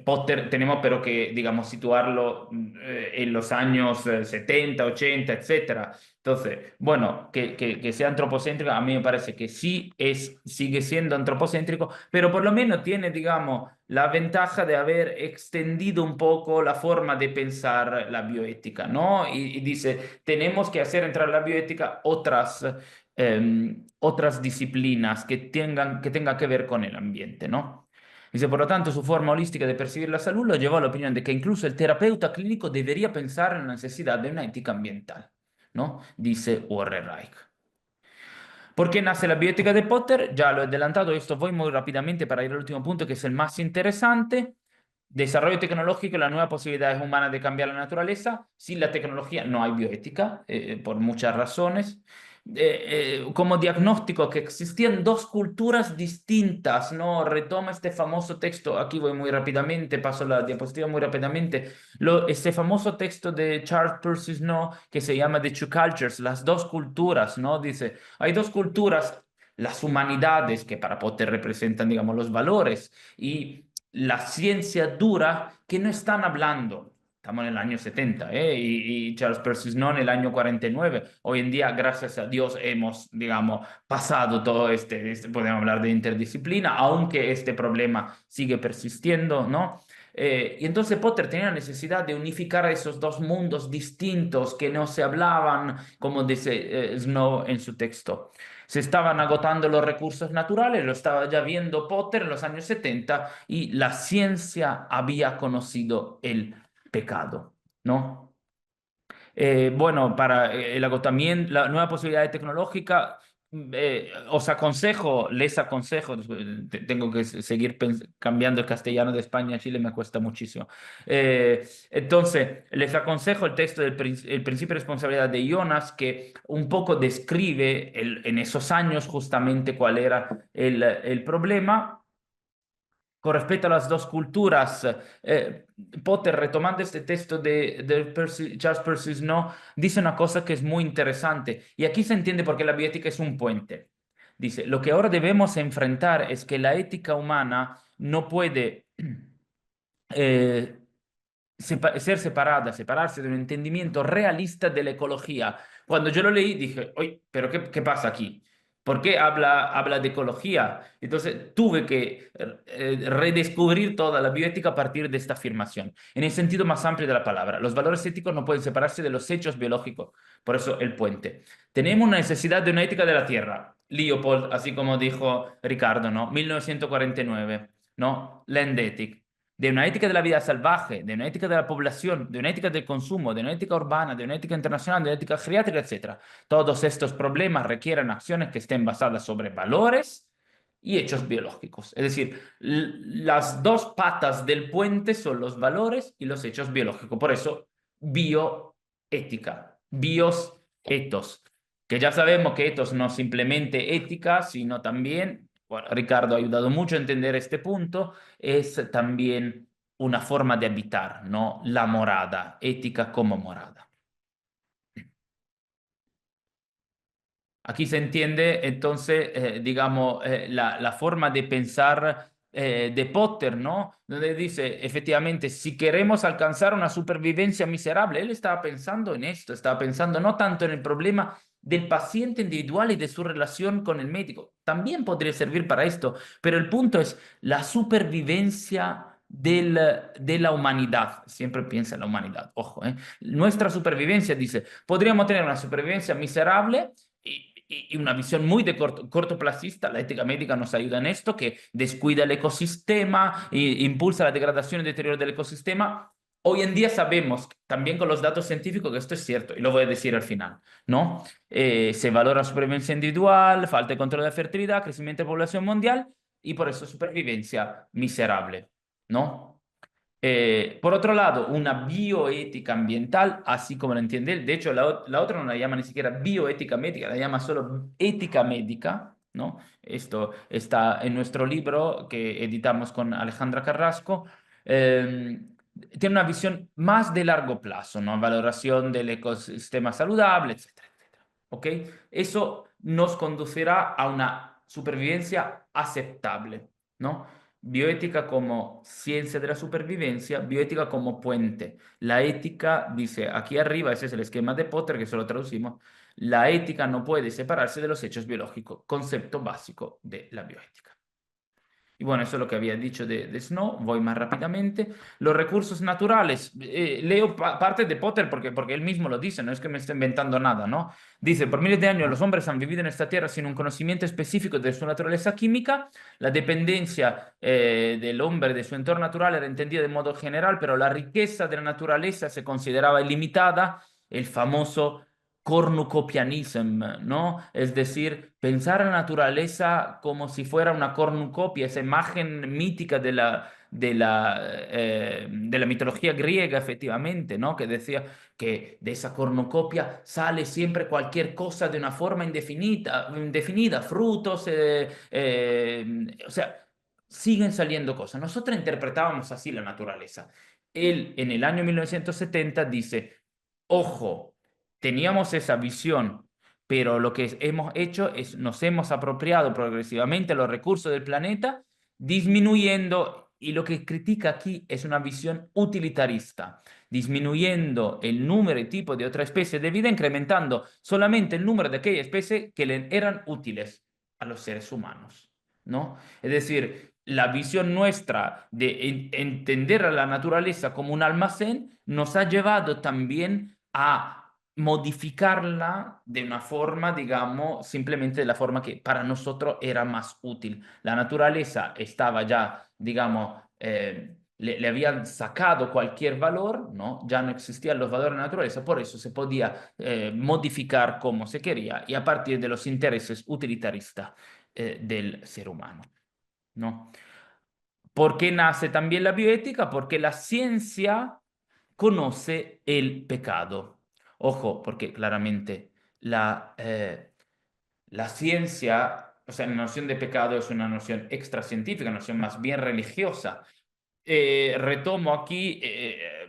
[SPEAKER 5] Potter tenemos pero que, digamos, situarlo en los años 70, 80, etcétera. Entonces, bueno, que sea antropocéntrico, a mí me parece que sí sigue siendo antropocéntrico, pero por lo menos tiene, digamos, la ventaja de haber extendido un poco la forma de pensar la bioética, ¿no? Y dice, tenemos que hacer entrar en la bioética otras disciplinas que tengan que ver con el ambiente, ¿no? Dice, por lo tanto, su forma holística de percibir la salud lo llevó a la opinión de que incluso el terapeuta clínico debería pensar en la necesidad de una ética ambiental, ¿no? Dice Warren Reich. ¿Por qué nace la bioética de Potter? Ya lo he adelantado, esto voy muy rápidamente para ir al último punto, que es el más interesante. Desarrollo tecnológico, la nueva posibilidad humana de cambiar la naturaleza. Sin la tecnología no hay bioética, por muchas razones. Como diagnóstico que existían dos culturas distintas, ¿no? Retoma este famoso texto, aquí voy muy rápidamente, paso la diapositiva muy rápidamente, este famoso texto de Charles Percy Snow que se llama The Two Cultures, las dos culturas, ¿no? Dice, hay dos culturas, las humanidades, que para Potter representan, digamos, los valores, y la ciencia dura, que no están hablando. Estamos en el año 70, y Charles Percy Snow en el año 49. Hoy en día, gracias a Dios, hemos, digamos, pasado todo podemos hablar de interdisciplina, aunque este problema sigue persistiendo, ¿no? Y entonces Potter tenía la necesidad de unificar esos dos mundos distintos que no se hablaban, como dice Snow en su texto. Se estaban agotando los recursos naturales, lo estaba ya viendo Potter en los años 70 y la ciencia había conocido el pecado, ¿no? Bueno, para el agotamiento, la nueva posibilidad tecnológica, les aconsejo, tengo que seguir cambiando el castellano de España a Chile, me cuesta muchísimo. Entonces, les aconsejo el texto del el principio de responsabilidad de Jonas, que un poco describe en esos años justamente cuál era el problema. con respecto a las dos culturas, Potter, retomando este texto de Charles Percy Snow, dice una cosa que es muy interesante, y aquí se entiende por qué la bioética es un puente. Dice, lo que ahora debemos enfrentar es que la ética humana no puede eh, separarse de un entendimiento realista de la ecología. Cuando yo lo leí dije, oye, pero ¿qué pasa aquí? ¿Por qué habla de ecología? Entonces tuve que redescubrir toda la bioética a partir de esta afirmación, en el sentido más amplio de la palabra. Los valores éticos no pueden separarse de los hechos biológicos, por eso el puente. Tenemos una necesidad de una ética de la tierra. Leopold, así como dijo Ricardo, ¿no? 1949, ¿no? Land Ethic, de una ética de la vida salvaje, de una ética de la población, de una ética del consumo, de una ética urbana, de una ética internacional, de una ética geriátrica, etc. Todos estos problemas requieren acciones que estén basadas sobre valores y hechos biológicos. Es decir, las dos patas del puente son los valores y los hechos biológicos. Por eso, bioética, bios, etos, que ya sabemos que etos no simplemente ética, sino también, bueno, Ricardo ha ayudado mucho a entender este punto, es también una forma de habitar, ¿no? La morada, ética como morada. Aquí se entiende entonces, digamos, la forma de pensar de Potter, ¿no? Donde dice, efectivamente, si queremos alcanzar una supervivencia miserable, él estaba pensando en esto, estaba pensando no tanto en el problema del paciente individual y de su relación con el médico. También podría servir para esto, pero el punto es la supervivencia de la humanidad. Siempre piensa en la humanidad, ojo, ¿eh? Nuestra supervivencia, dice, podríamos tener una supervivencia miserable y una visión muy de cortoplacista. La ética médica nos ayuda en esto, que descuida el ecosistema, e impulsa la degradación y deterioro del ecosistema. Hoy en día sabemos, también con los datos científicos, que esto es cierto, y lo voy a decir al final, ¿no? Se valora supervivencia individual, falta de control de la fertilidad, crecimiento de población mundial, y por eso supervivencia miserable, ¿no? Por otro lado, una bioética ambiental, así como la entiende él, de hecho la otra no la llama ni siquiera bioética médica, la llama solo ética médica, ¿no? Esto está en nuestro libro que editamos con Alejandra Carrasco. Tiene una visión más de largo plazo, ¿no? Valoración del ecosistema saludable, etcétera, etcétera. ¿Ok? Eso nos conducirá a una supervivencia aceptable, ¿no? Bioética como ciencia de la supervivencia, bioética como puente. La ética, dice aquí arriba, ese es el esquema de Potter que solo traducimos, la ética no puede separarse de los hechos biológicos, concepto básico de la bioética. Y bueno, eso es lo que había dicho de Snow. Voy más rápidamente. Los recursos naturales. Leo parte de Potter porque él mismo lo dice, no es que me esté inventando nada, ¿no? Dice, por miles de años los hombres han vivido en esta tierra sin un conocimiento específico de su naturaleza química. La dependencia del hombre de su entorno natural era entendida de modo general, pero la riqueza de la naturaleza se consideraba ilimitada. El famoso cornucopianism, ¿no? Es decir, pensar a la naturaleza como si fuera una cornucopia, esa imagen mítica de la mitología griega, efectivamente, ¿no? Que decía que de esa cornucopia sale siempre cualquier cosa de una forma indefinida, frutos, o sea, siguen saliendo cosas. Nosotros interpretábamos así la naturaleza. Él, en el año 1970, dice, ojo, teníamos esa visión, pero lo que hemos hecho es nos hemos apropiado progresivamente los recursos del planeta, disminuyendo, y lo que critica aquí es una visión utilitarista, disminuyendo el número y tipo de otra especie de vida, incrementando solamente el número de aquellas especies que le eran útiles a los seres humanos, ¿no? Es decir, la visión nuestra de entender a la naturaleza como un almacén nos ha llevado también a modificarla de una forma, digamos, simplemente de la forma que para nosotros era más útil. La naturaleza estaba ya, digamos, le habían sacado cualquier valor, ¿no? Ya no existían los valores de la naturaleza, por eso se podía modificar como se quería y a partir de los intereses utilitaristas del ser humano, ¿no? ¿Por qué nace también la bioética? Porque la ciencia conoce el pecado. Ojo, porque claramente la ciencia o sea, la noción de pecado es una noción extracientífica, una noción más bien religiosa. Retomo aquí,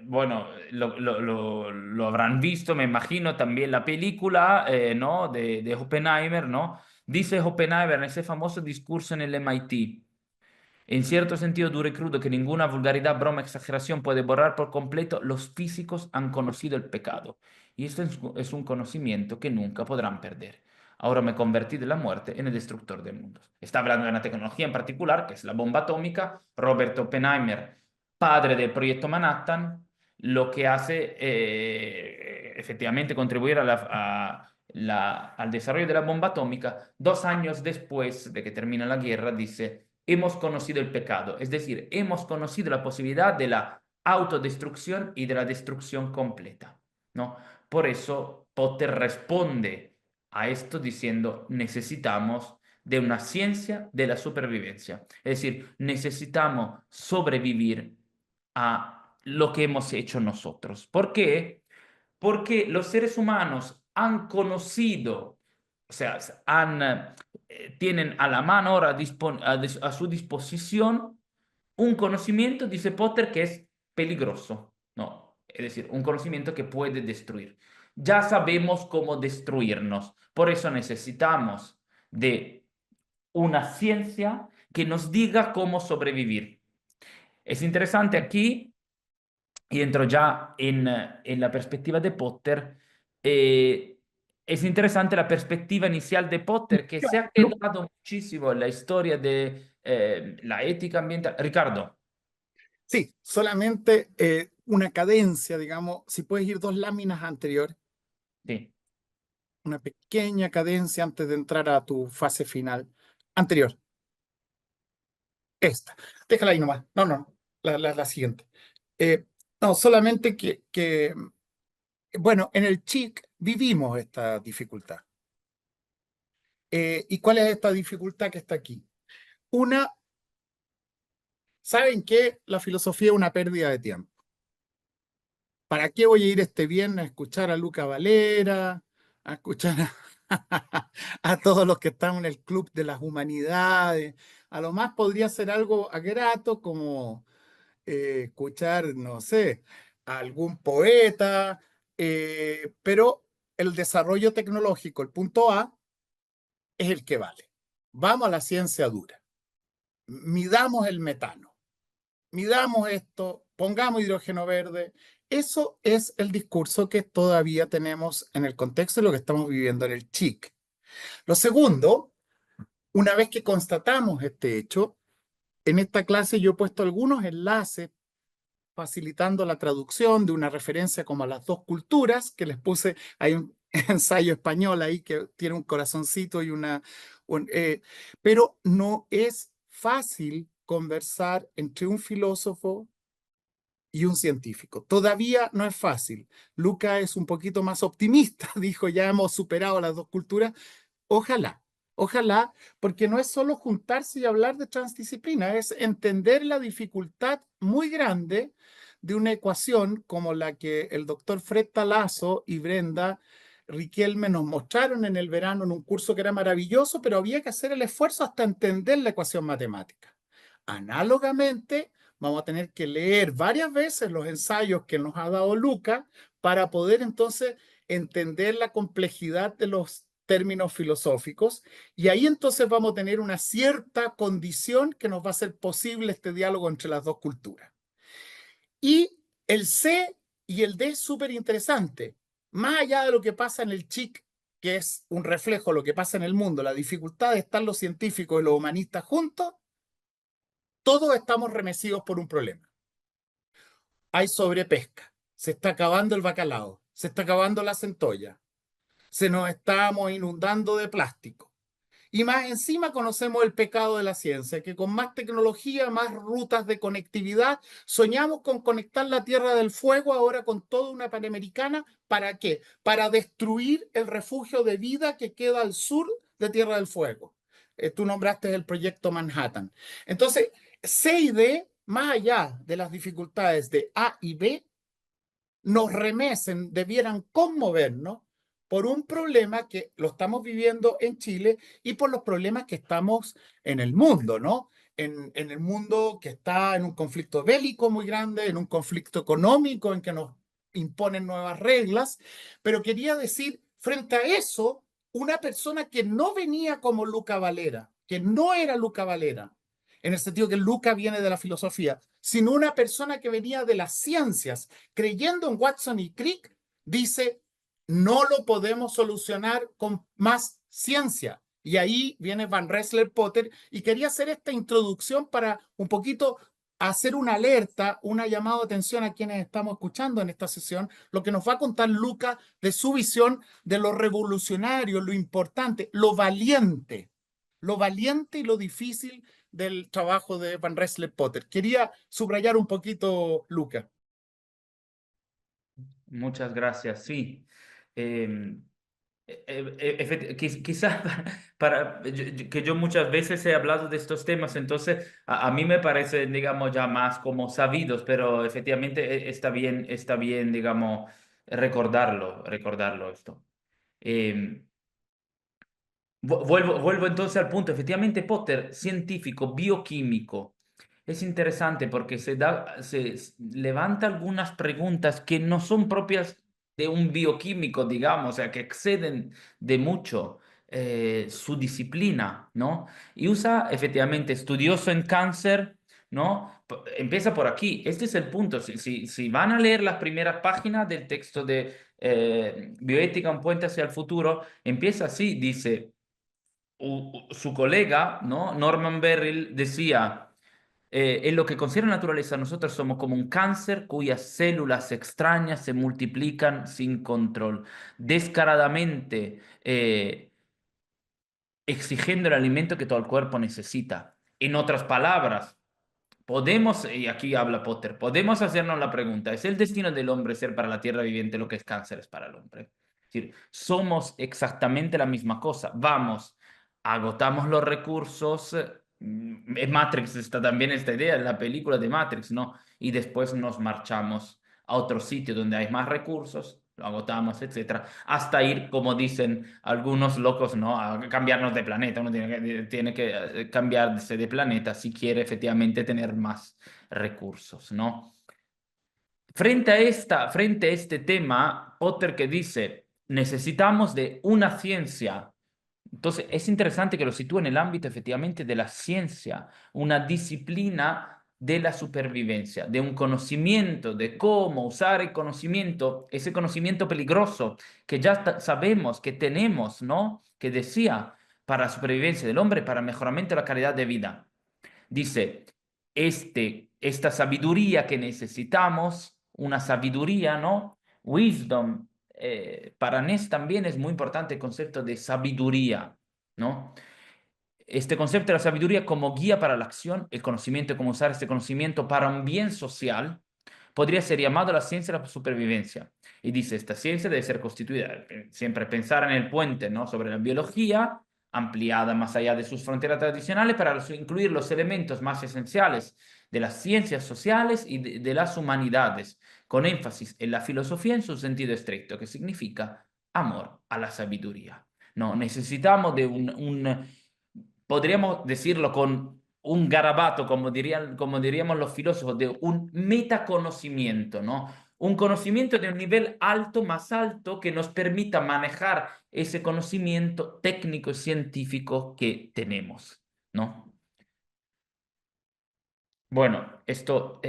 [SPEAKER 5] bueno, lo habrán visto, me imagino, también la película, ¿no? de Oppenheimer, ¿no? Dice Oppenheimer en ese famoso discurso en el MIT. En cierto sentido duro y crudo que ninguna vulgaridad, broma, exageración puede borrar por completo, los físicos han conocido el pecado. Y esto es un conocimiento que nunca podrán perder. Ahora me convertí de la muerte en el destructor de mundos. Está hablando de una tecnología en particular, que es la bomba atómica. Robert Oppenheimer, padre del proyecto Manhattan, lo que hace efectivamente contribuir al desarrollo de la bomba atómica. 2 años después de que termina la guerra, dice: hemos conocido el pecado, es decir, hemos conocido la posibilidad de la autodestrucción y de la destrucción completa, ¿no? Por eso Potter responde a esto diciendo: necesitamos de una ciencia de la supervivencia, es decir, necesitamos sobrevivir a lo que hemos hecho nosotros. ¿Por qué? Porque los seres humanos han conocido, o sea, tienen a la mano ahora a su disposición un conocimiento, dice Potter, que es peligroso, ¿no? Es decir, un conocimiento que puede destruir. Ya sabemos cómo destruirnos, por eso necesitamos de una ciencia que nos diga cómo sobrevivir. Es interesante aquí, y entro ya en la perspectiva de Potter. Es interesante la perspectiva inicial de Potter, que se ha quedado muchísimo en la historia de la ética ambiental. Ricardo.
[SPEAKER 2] Sí, solamente una cadencia, digamos, si puedes ir 2 láminas anteriores,
[SPEAKER 5] Sí.
[SPEAKER 2] una pequeña cadencia antes de entrar a tu fase final. Anterior. Esta. Déjala ahí nomás. No, no, la siguiente. No, solamente bueno, en el CHIC vivimos esta dificultad. ¿Y cuál es esta dificultad que está aquí? ¿Saben qué? La filosofía es una pérdida de tiempo. ¿Para qué voy a ir este viernes a escuchar a Luca Valera, a escuchar a todos los que están en el Club de las Humanidades? A lo más podría ser algo grato como escuchar, no sé, a algún poeta, pero el desarrollo tecnológico, el punto A, es el que vale. Vamos a la ciencia dura. Midamos el metano. Midamos esto, pongamos hidrógeno verde. Eso es el discurso que todavía tenemos en el contexto de lo que estamos viviendo en el CHIC. Lo segundo, una vez que constatamos este hecho, en esta clase yo he puesto algunos enlaces facilitando la traducción de una referencia como a las dos culturas, que les puse, hay un ensayo español ahí que tiene un corazoncito y pero no es fácil conversar entre un filósofo y un científico. Todavía no es fácil. Luca es un poquito más optimista, dijo: ya hemos superado las dos culturas. Ojalá, ojalá, porque no es solo juntarse y hablar de transdisciplina, es entender la dificultad muy grande de una ecuación como la que el doctor Fred Talazo y Brenda Riquelme nos mostraron en el verano en un curso que era maravilloso, pero había que hacer el esfuerzo hasta entender la ecuación matemática. Análogamente, vamos a tener que leer varias veces los ensayos que nos ha dado Luca para poder entonces entender la complejidad de los términos filosóficos, y ahí entonces vamos a tener una cierta condición que nos va a hacer posible este diálogo entre las dos culturas. Y el C y el D es súper interesante. Más allá de lo que pasa en el CHIC, que es un reflejo de lo que pasa en el mundo, la dificultad de estar los científicos y los humanistas juntos, todos estamos remecidos por un problema. Hay sobrepesca, se está acabando el bacalao, se está acabando la centolla, se nos estamos inundando de plástico. Y más encima conocemos el pecado de la ciencia, que con más tecnología, más rutas de conectividad, soñamos con conectar la Tierra del Fuego ahora con toda una Panamericana. ¿Para qué? Para destruir el refugio de vida que queda al sur de Tierra del Fuego. Tú nombraste el proyecto Manhattan. Entonces, C y D, más allá de las dificultades de A y B, nos remecen, debieran conmovernos, por un problema que lo estamos viviendo en Chile y por los problemas que estamos en el mundo, ¿no? En el mundo que está en un conflicto bélico muy grande, en un conflicto económico en que nos imponen nuevas reglas, pero quería decir, frente a eso, una persona que no venía como Luca Valera, que no era Luca Valera, en el sentido que Luca viene de la filosofía, sino una persona que venía de las ciencias, creyendo en Watson y Crick, dice, no lo podemos solucionar con más ciencia. Y ahí viene Van Rensselaer-Potter, y quería hacer esta introducción para un poquito hacer una alerta, una llamada de atención a quienes estamos escuchando en esta sesión, lo que nos va a contar Luca de su visión de lo revolucionario, lo importante, lo valiente y lo difícil del trabajo de Van Rensselaer-Potter. Quería subrayar un poquito, Luca.
[SPEAKER 5] Muchas gracias. Sí. Quizás que yo muchas veces he hablado de estos temas, entonces a mí me parece, digamos, ya más como sabidos, pero efectivamente está bien, digamos, recordarlo esto. Eh, vuelvo entonces al punto. Efectivamente, Potter, científico, bioquímico, es interesante porque se levanta algunas preguntas que no son propias de un bioquímico, digamos, o sea, que exceden de mucho su disciplina, ¿no? Y usa, efectivamente, estudioso en cáncer, ¿no? Empieza por aquí. Este es el punto. Si van a leer las primeras páginas del texto de Bioética, un puente hacia el futuro, empieza así, dice su colega, ¿no? Norman Berrill decía, en lo que considera naturaleza, nosotros somos como un cáncer cuyas células extrañas se multiplican sin control, descaradamente exigiendo el alimento que todo el cuerpo necesita. En otras palabras, podemos, y aquí habla Potter, podemos hacernos la pregunta, ¿es el destino del hombre ser para la tierra viviente lo que es cáncer es para el hombre? Es decir, somos exactamente la misma cosa. Vamos, agotamos los recursos. En Matrix está también esta idea, en la película de Matrix, ¿no? Y después nos marchamos a otro sitio donde hay más recursos, lo agotamos, etcétera, hasta ir, como dicen algunos locos, ¿no? A cambiarnos de planeta. Uno tiene que cambiarse de planeta si quiere efectivamente tener más recursos, ¿no? Frente a este tema, Potter que dice, necesitamos de una ciencia. Entonces, es interesante que lo sitúe en el ámbito efectivamente de la ciencia, una disciplina de la supervivencia, de un conocimiento, de cómo usar el conocimiento, ese conocimiento peligroso que ya sabemos que tenemos, ¿no? Que decía, para la supervivencia del hombre, para el mejoramiento de la calidad de vida. Dice, esta sabiduría que necesitamos, una sabiduría, ¿no? Wisdom. Para Ness también es muy importante el concepto de sabiduría, ¿no? Este concepto de la sabiduría como guía para la acción, el conocimiento, cómo usar este conocimiento para un bien social, podría ser llamado la ciencia de la supervivencia. Y dice, esta ciencia debe ser constituida, siempre pensar en el puente, ¿no? Sobre la biología, ampliada más allá de sus fronteras tradicionales para incluir los elementos más esenciales de las ciencias sociales y de las humanidades, con énfasis en la filosofía en su sentido estricto, que significa amor a la sabiduría. No, necesitamos de podríamos decirlo con un garabato, como diríamos los filósofos, de un metaconocimiento, ¿no? Un conocimiento de un nivel alto, más alto, que nos permita manejar ese conocimiento técnico y científico que tenemos, ¿no? Bueno, esto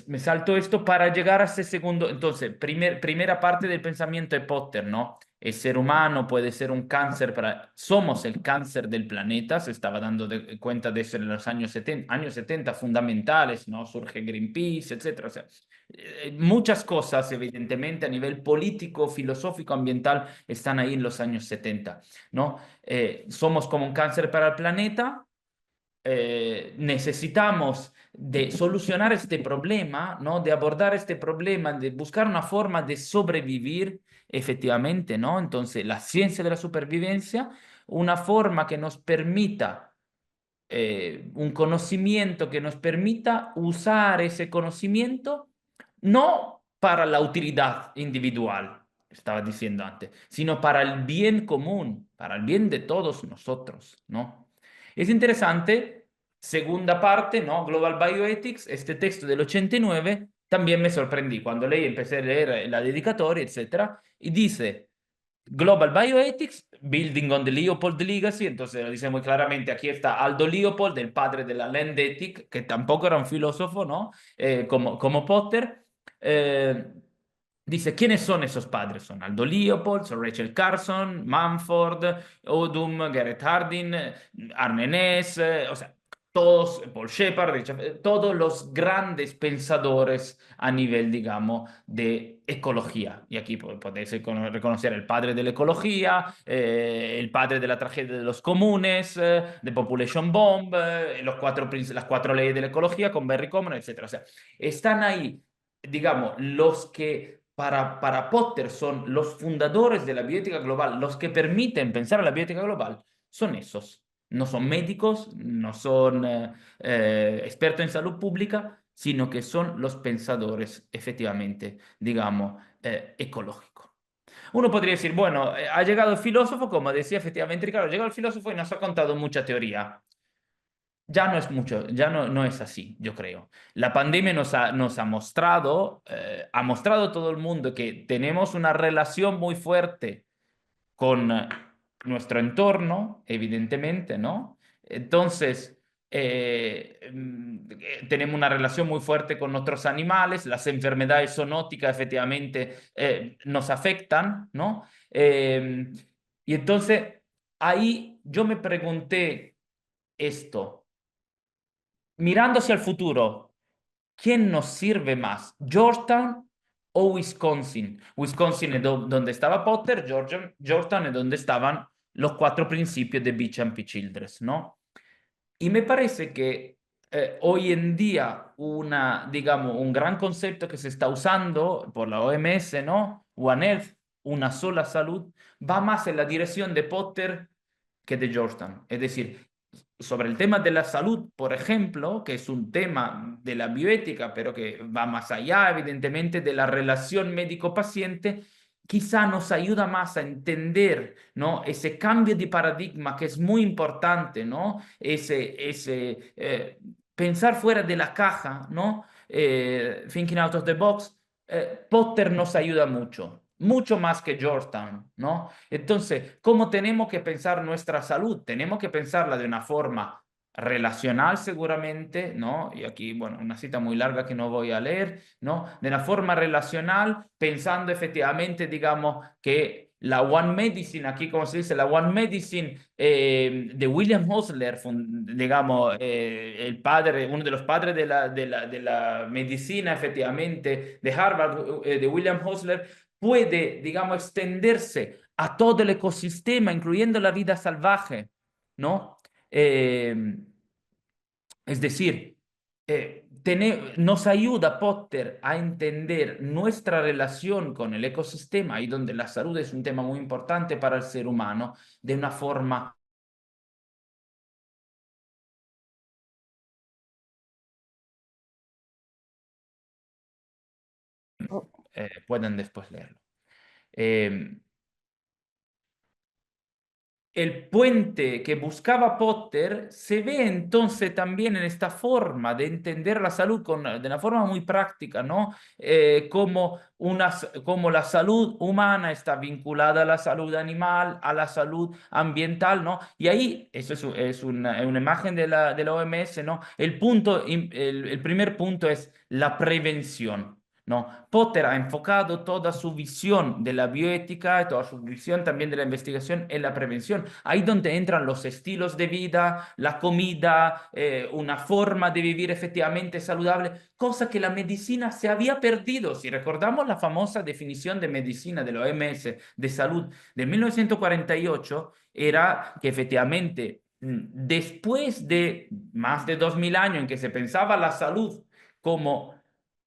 [SPEAKER 5] me salto esto para llegar a ese segundo. Entonces, primera parte del pensamiento de Potter, ¿no? El ser humano puede ser un cáncer somos el cáncer del planeta, se estaba dando cuenta de eso en los años 70 fundamentales, ¿no? Surge Greenpeace, etcétera. O sea, muchas cosas, evidentemente, a nivel político, filosófico, ambiental, están ahí en los años 70, ¿no? Somos como un cáncer para el planeta. Necesitamos de solucionar este problema, ¿no? De abordar este problema, de buscar una forma de sobrevivir efectivamente, ¿no? Entonces, la ciencia de la supervivencia, una forma que nos permita, un conocimiento que nos permita usar ese conocimiento, no para la utilidad individual, estaba diciendo antes, sino para el bien común, para el bien de todos nosotros, ¿no? Es interesante, segunda parte, ¿no? Global Bioethics, este texto del 89, también me sorprendí cuando leí, empecé a leer la dedicatoria, etcétera, y dice Global Bioethics, Building on the Leopold Legacy, entonces lo dice muy claramente, aquí está Aldo Leopold, el padre de la Land Ethic, que tampoco era un filósofo, ¿no? Como Potter. Dice, ¿quiénes son esos padres? Son Aldo Leopold, son Rachel Carson, Mumford, Odum, Garrett Hardin, Arne Naess, o sea, todos, Paul Shepard, todos los grandes pensadores a nivel, digamos, de ecología. Y aquí podéis reconocer el padre de la ecología, el padre de la tragedia de los comunes, de Population Bomb, las cuatro leyes de la ecología con Barry Common, etc. O sea, están ahí, digamos, los que para Potter son los fundadores de la bioética global, los que permiten pensar en la bioética global, son esos. No son médicos, no son expertos en salud pública, sino que son los pensadores, efectivamente, digamos, ecológicos. Uno podría decir, bueno, ha llegado el filósofo, como decía efectivamente Ricardo, ha llegado el filósofo y nos ha contado mucha teoría. Ya no es mucho, ya no es así, yo creo. La pandemia nos ha mostrado a todo el mundo que tenemos una relación muy fuerte con nuestro entorno, evidentemente, ¿no? Entonces, tenemos una relación muy fuerte con otros animales, las enfermedades zoonóticas efectivamente nos afectan, ¿no? Y entonces, ahí yo me pregunté esto, mirando hacia el futuro, ¿quién nos sirve más? ¿Georgetown o Wisconsin? Wisconsin es donde estaba Potter, Georgetown es donde estaban los cuatro principios de Beecham y Childress, ¿no? Y me parece que hoy en día digamos, un gran concepto que se está usando por la OMS, ¿no? One Health, una sola salud, va más en la dirección de Potter que de Georgetown. Es decir, sobre el tema de la salud, por ejemplo, que es un tema de la bioética, pero que va más allá, evidentemente, de la relación médico-paciente, quizá nos ayuda más a entender, ¿no? Ese cambio de paradigma que es muy importante, ¿no? Pensar fuera de la caja, ¿no? Thinking out of the box. Potter nos ayuda mucho, mucho más que Georgetown, ¿no? Entonces, ¿cómo tenemos que pensar nuestra salud? Tenemos que pensarla de una forma relacional seguramente, ¿no? Y aquí, bueno, una cita muy larga que no voy a leer, ¿no? De una forma relacional, pensando efectivamente, digamos, que la One Medicine, aquí como se dice, la One Medicine de William Osler, digamos, el padre, uno de los padres de la medicina, efectivamente, de Harvard, de William Osler, puede, digamos, extenderse a todo el ecosistema, incluyendo la vida salvaje, ¿no? Es decir, nos ayuda Potter a entender nuestra relación con el ecosistema, ahí donde la salud es un tema muy importante para el ser humano, de una forma pueden después leerlo. El puente que buscaba Potter se ve entonces también en esta forma de entender la salud de una forma muy práctica, ¿no? Como la salud humana está vinculada a la salud animal, a la salud ambiental, ¿no? Y ahí, eso es una imagen de la OMS, ¿no? El primer punto es la prevención. No, Potter ha enfocado toda su visión de la bioética, toda su visión también de la investigación en la prevención. Ahí donde entran los estilos de vida, la comida, una forma de vivir efectivamente saludable, cosa que la medicina se había perdido. Si recordamos la famosa definición de medicina de la OMS de salud de 1948, era que efectivamente después de más de 2000 años en que se pensaba la salud como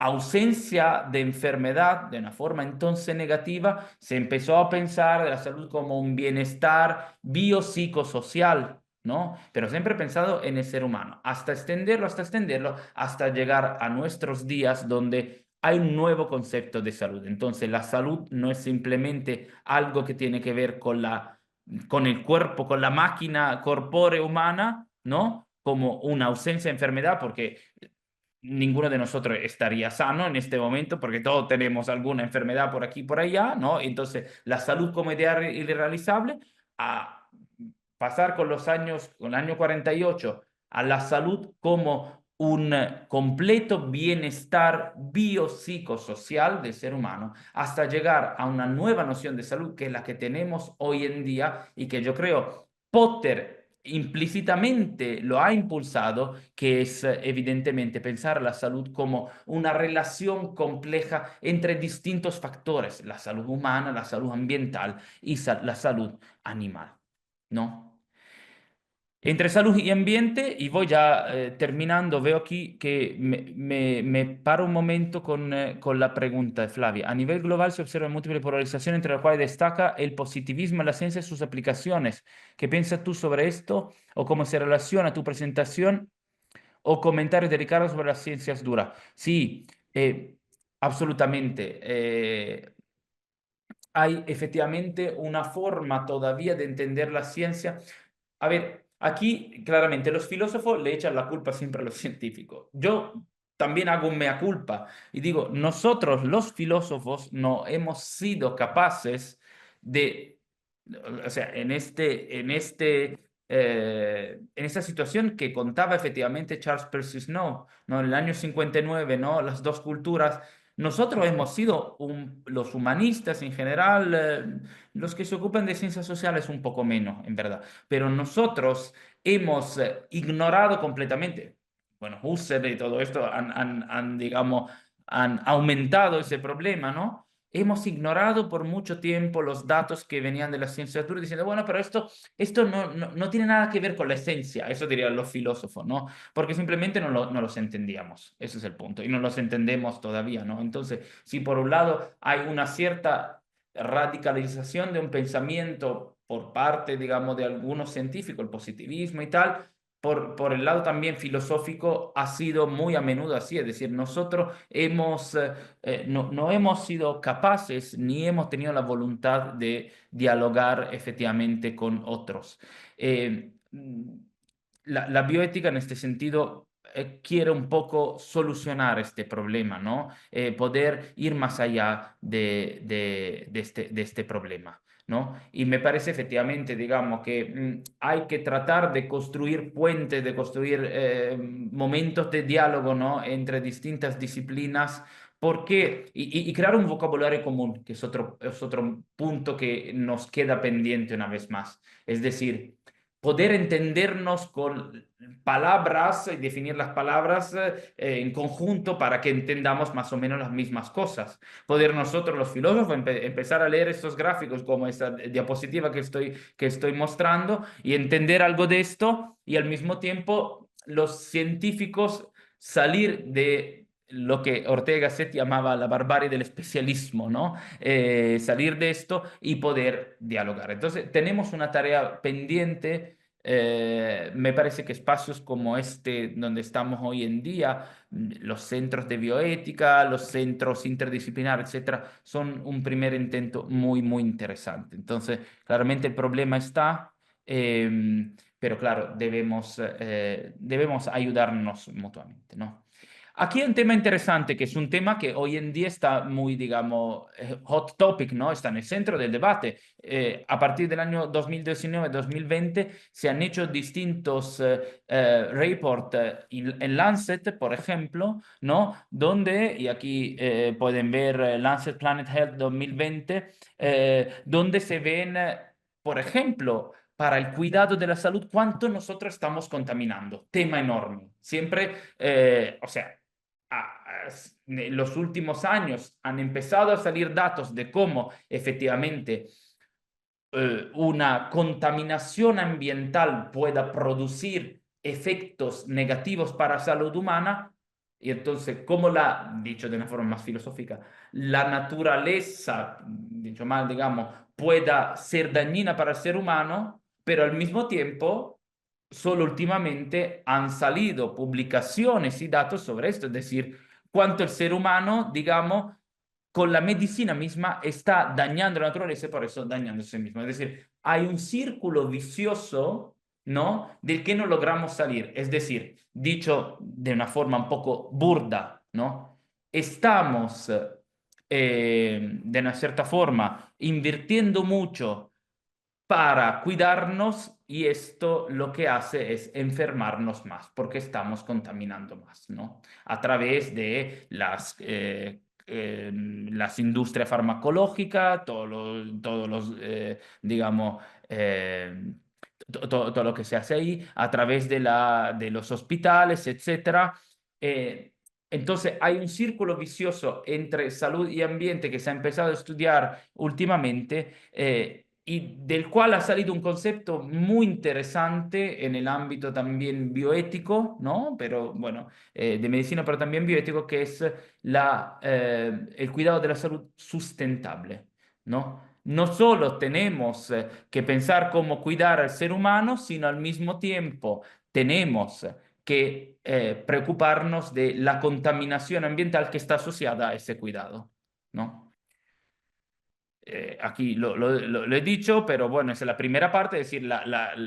[SPEAKER 5] ausencia de enfermedad de una forma entonces negativa, se empezó a pensar de la salud como un bienestar biopsicosocial, ¿no? Pero siempre pensado en el ser humano, hasta extenderlo, hasta llegar a nuestros días donde hay un nuevo concepto de salud. Entonces, la salud no es simplemente algo que tiene que ver con el cuerpo, con la máquina corpórea humana, ¿no? Como una ausencia de enfermedad, porque ninguno de nosotros estaría sano en este momento porque todos tenemos alguna enfermedad por aquí y por allá, ¿no? Entonces, la salud como idea irrealizable, a pasar con los años, con el año 48, a la salud como un completo bienestar biopsicosocial del ser humano, hasta llegar a una nueva noción de salud que es la que tenemos hoy en día y que yo creo Potter implícitamente lo ha impulsado, que es evidentemente pensar la salud como una relación compleja entre distintos factores, la salud humana, la salud ambiental y la salud animal, ¿no? Entre salud y ambiente, y voy ya terminando, veo aquí que me paro un momento con la pregunta de Flavia. A nivel global se observa múltiple polarización, entre las cuales destaca el positivismo en la ciencia y sus aplicaciones. ¿Qué piensas tú sobre esto? ¿O cómo se relaciona tu presentación o comentarios de Ricardo sobre las ciencias duras? Sí, absolutamente. Hay efectivamente una forma todavía de entender la ciencia. A ver, aquí claramente los filósofos le echan la culpa siempre a los científicos. Yo también hago un mea culpa y digo, nosotros los filósofos no hemos sido capaces de, o sea, en esta situación que contaba efectivamente Charles Percy Snow, ¿no? En el año 59, ¿no? Las dos culturas. Nosotros hemos sido los humanistas en general, los que se ocupan de ciencias sociales un poco menos, en verdad, pero nosotros hemos ignorado completamente, bueno, Husserl y todo esto digamos, han aumentado ese problema, ¿no? Hemos ignorado por mucho tiempo los datos que venían de la ciencia dura diciendo, bueno, pero esto no tiene nada que ver con la esencia, eso dirían los filósofos, ¿no? Porque simplemente no los entendíamos, ese es el punto, y no los entendemos todavía, ¿no? Entonces, si por un lado hay una cierta radicalización de un pensamiento por parte, digamos, de algunos científicos, el positivismo y tal, por el lado también filosófico ha sido muy a menudo así, es decir, nosotros no hemos sido capaces ni hemos tenido la voluntad de dialogar efectivamente con otros. La bioética en este sentido quiere un poco solucionar este problema, ¿no? Poder ir más allá de este problema, ¿no? Y me parece efectivamente, digamos, que hay que tratar de construir puentes, de construir momentos de diálogo, ¿no? Entre distintas disciplinas. Y crear un vocabulario común, que es otro punto que nos queda pendiente una vez más. Es decir, poder entendernos con palabras y definir las palabras en conjunto para que entendamos más o menos las mismas cosas. Poder nosotros, los filósofos, empezar a leer estos gráficos como esta diapositiva que estoy mostrando y entender algo de esto y al mismo tiempo los científicos salir de lo que Ortega Gasset llamaba la barbarie del especialismo, ¿no? Salir de esto y poder dialogar. Entonces, tenemos una tarea pendiente. Me parece que espacios como este, donde estamos hoy en día, los centros de bioética, los centros interdisciplinares, etcétera, son un primer intento muy, muy interesante. Entonces, claramente el problema está, pero claro, debemos ayudarnos mutuamente, ¿no? Aquí hay un tema interesante, que es un tema que hoy en día está muy, digamos, hot topic, ¿no? Está en el centro del debate. A partir del año 2019-2020 se han hecho distintos reports en Lancet, por ejemplo, ¿no? Donde, y aquí pueden ver Lancet Planet Health 2020, donde se ven, por ejemplo, para el cuidado de la salud, cuánto nosotros estamos contaminando. Tema enorme. Siempre, o sea, en los últimos años han empezado a salir datos de cómo efectivamente una contaminación ambiental pueda producir efectos negativos para la salud humana. Y entonces, como dicho de una forma más filosófica, la naturaleza, dicho mal, digamos, pueda ser dañina para el ser humano, pero al mismo tiempo, solo últimamente han salido publicaciones y datos sobre esto, es decir, cuánto el ser humano, digamos, con la medicina misma está dañando la naturaleza y por eso dañando a sí mismo. Es decir, hay un círculo vicioso, ¿no? Del que no logramos salir. Es decir, dicho de una forma un poco burda, ¿no? Estamos, de una cierta forma, invirtiendo mucho para cuidarnos y esto lo que hace es enfermarnos más porque estamos contaminando más, ¿no? A través de las industrias farmacológicas, todos los digamos, todo lo que se hace ahí, a través de los hospitales, etcétera. Eh, entonces hay un círculo vicioso entre salud y ambiente que se ha empezado a estudiar últimamente, y del cual ha salido un concepto muy interesante en el ámbito también bioético, ¿no? Pero bueno, de medicina, pero también bioético, que es el cuidado de la salud sustentable, ¿no? No solo tenemos que pensar cómo cuidar al ser humano, sino al mismo tiempo tenemos que preocuparnos de la contaminación ambiental que está asociada a ese cuidado, ¿no? Aquí lo he dicho, pero bueno, es la primera parte, es decir,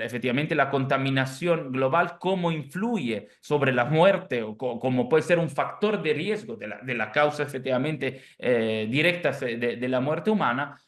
[SPEAKER 5] efectivamente la contaminación global, cómo influye sobre la muerte o cómo puede ser un factor de riesgo de la causa efectivamente directa de la muerte humana,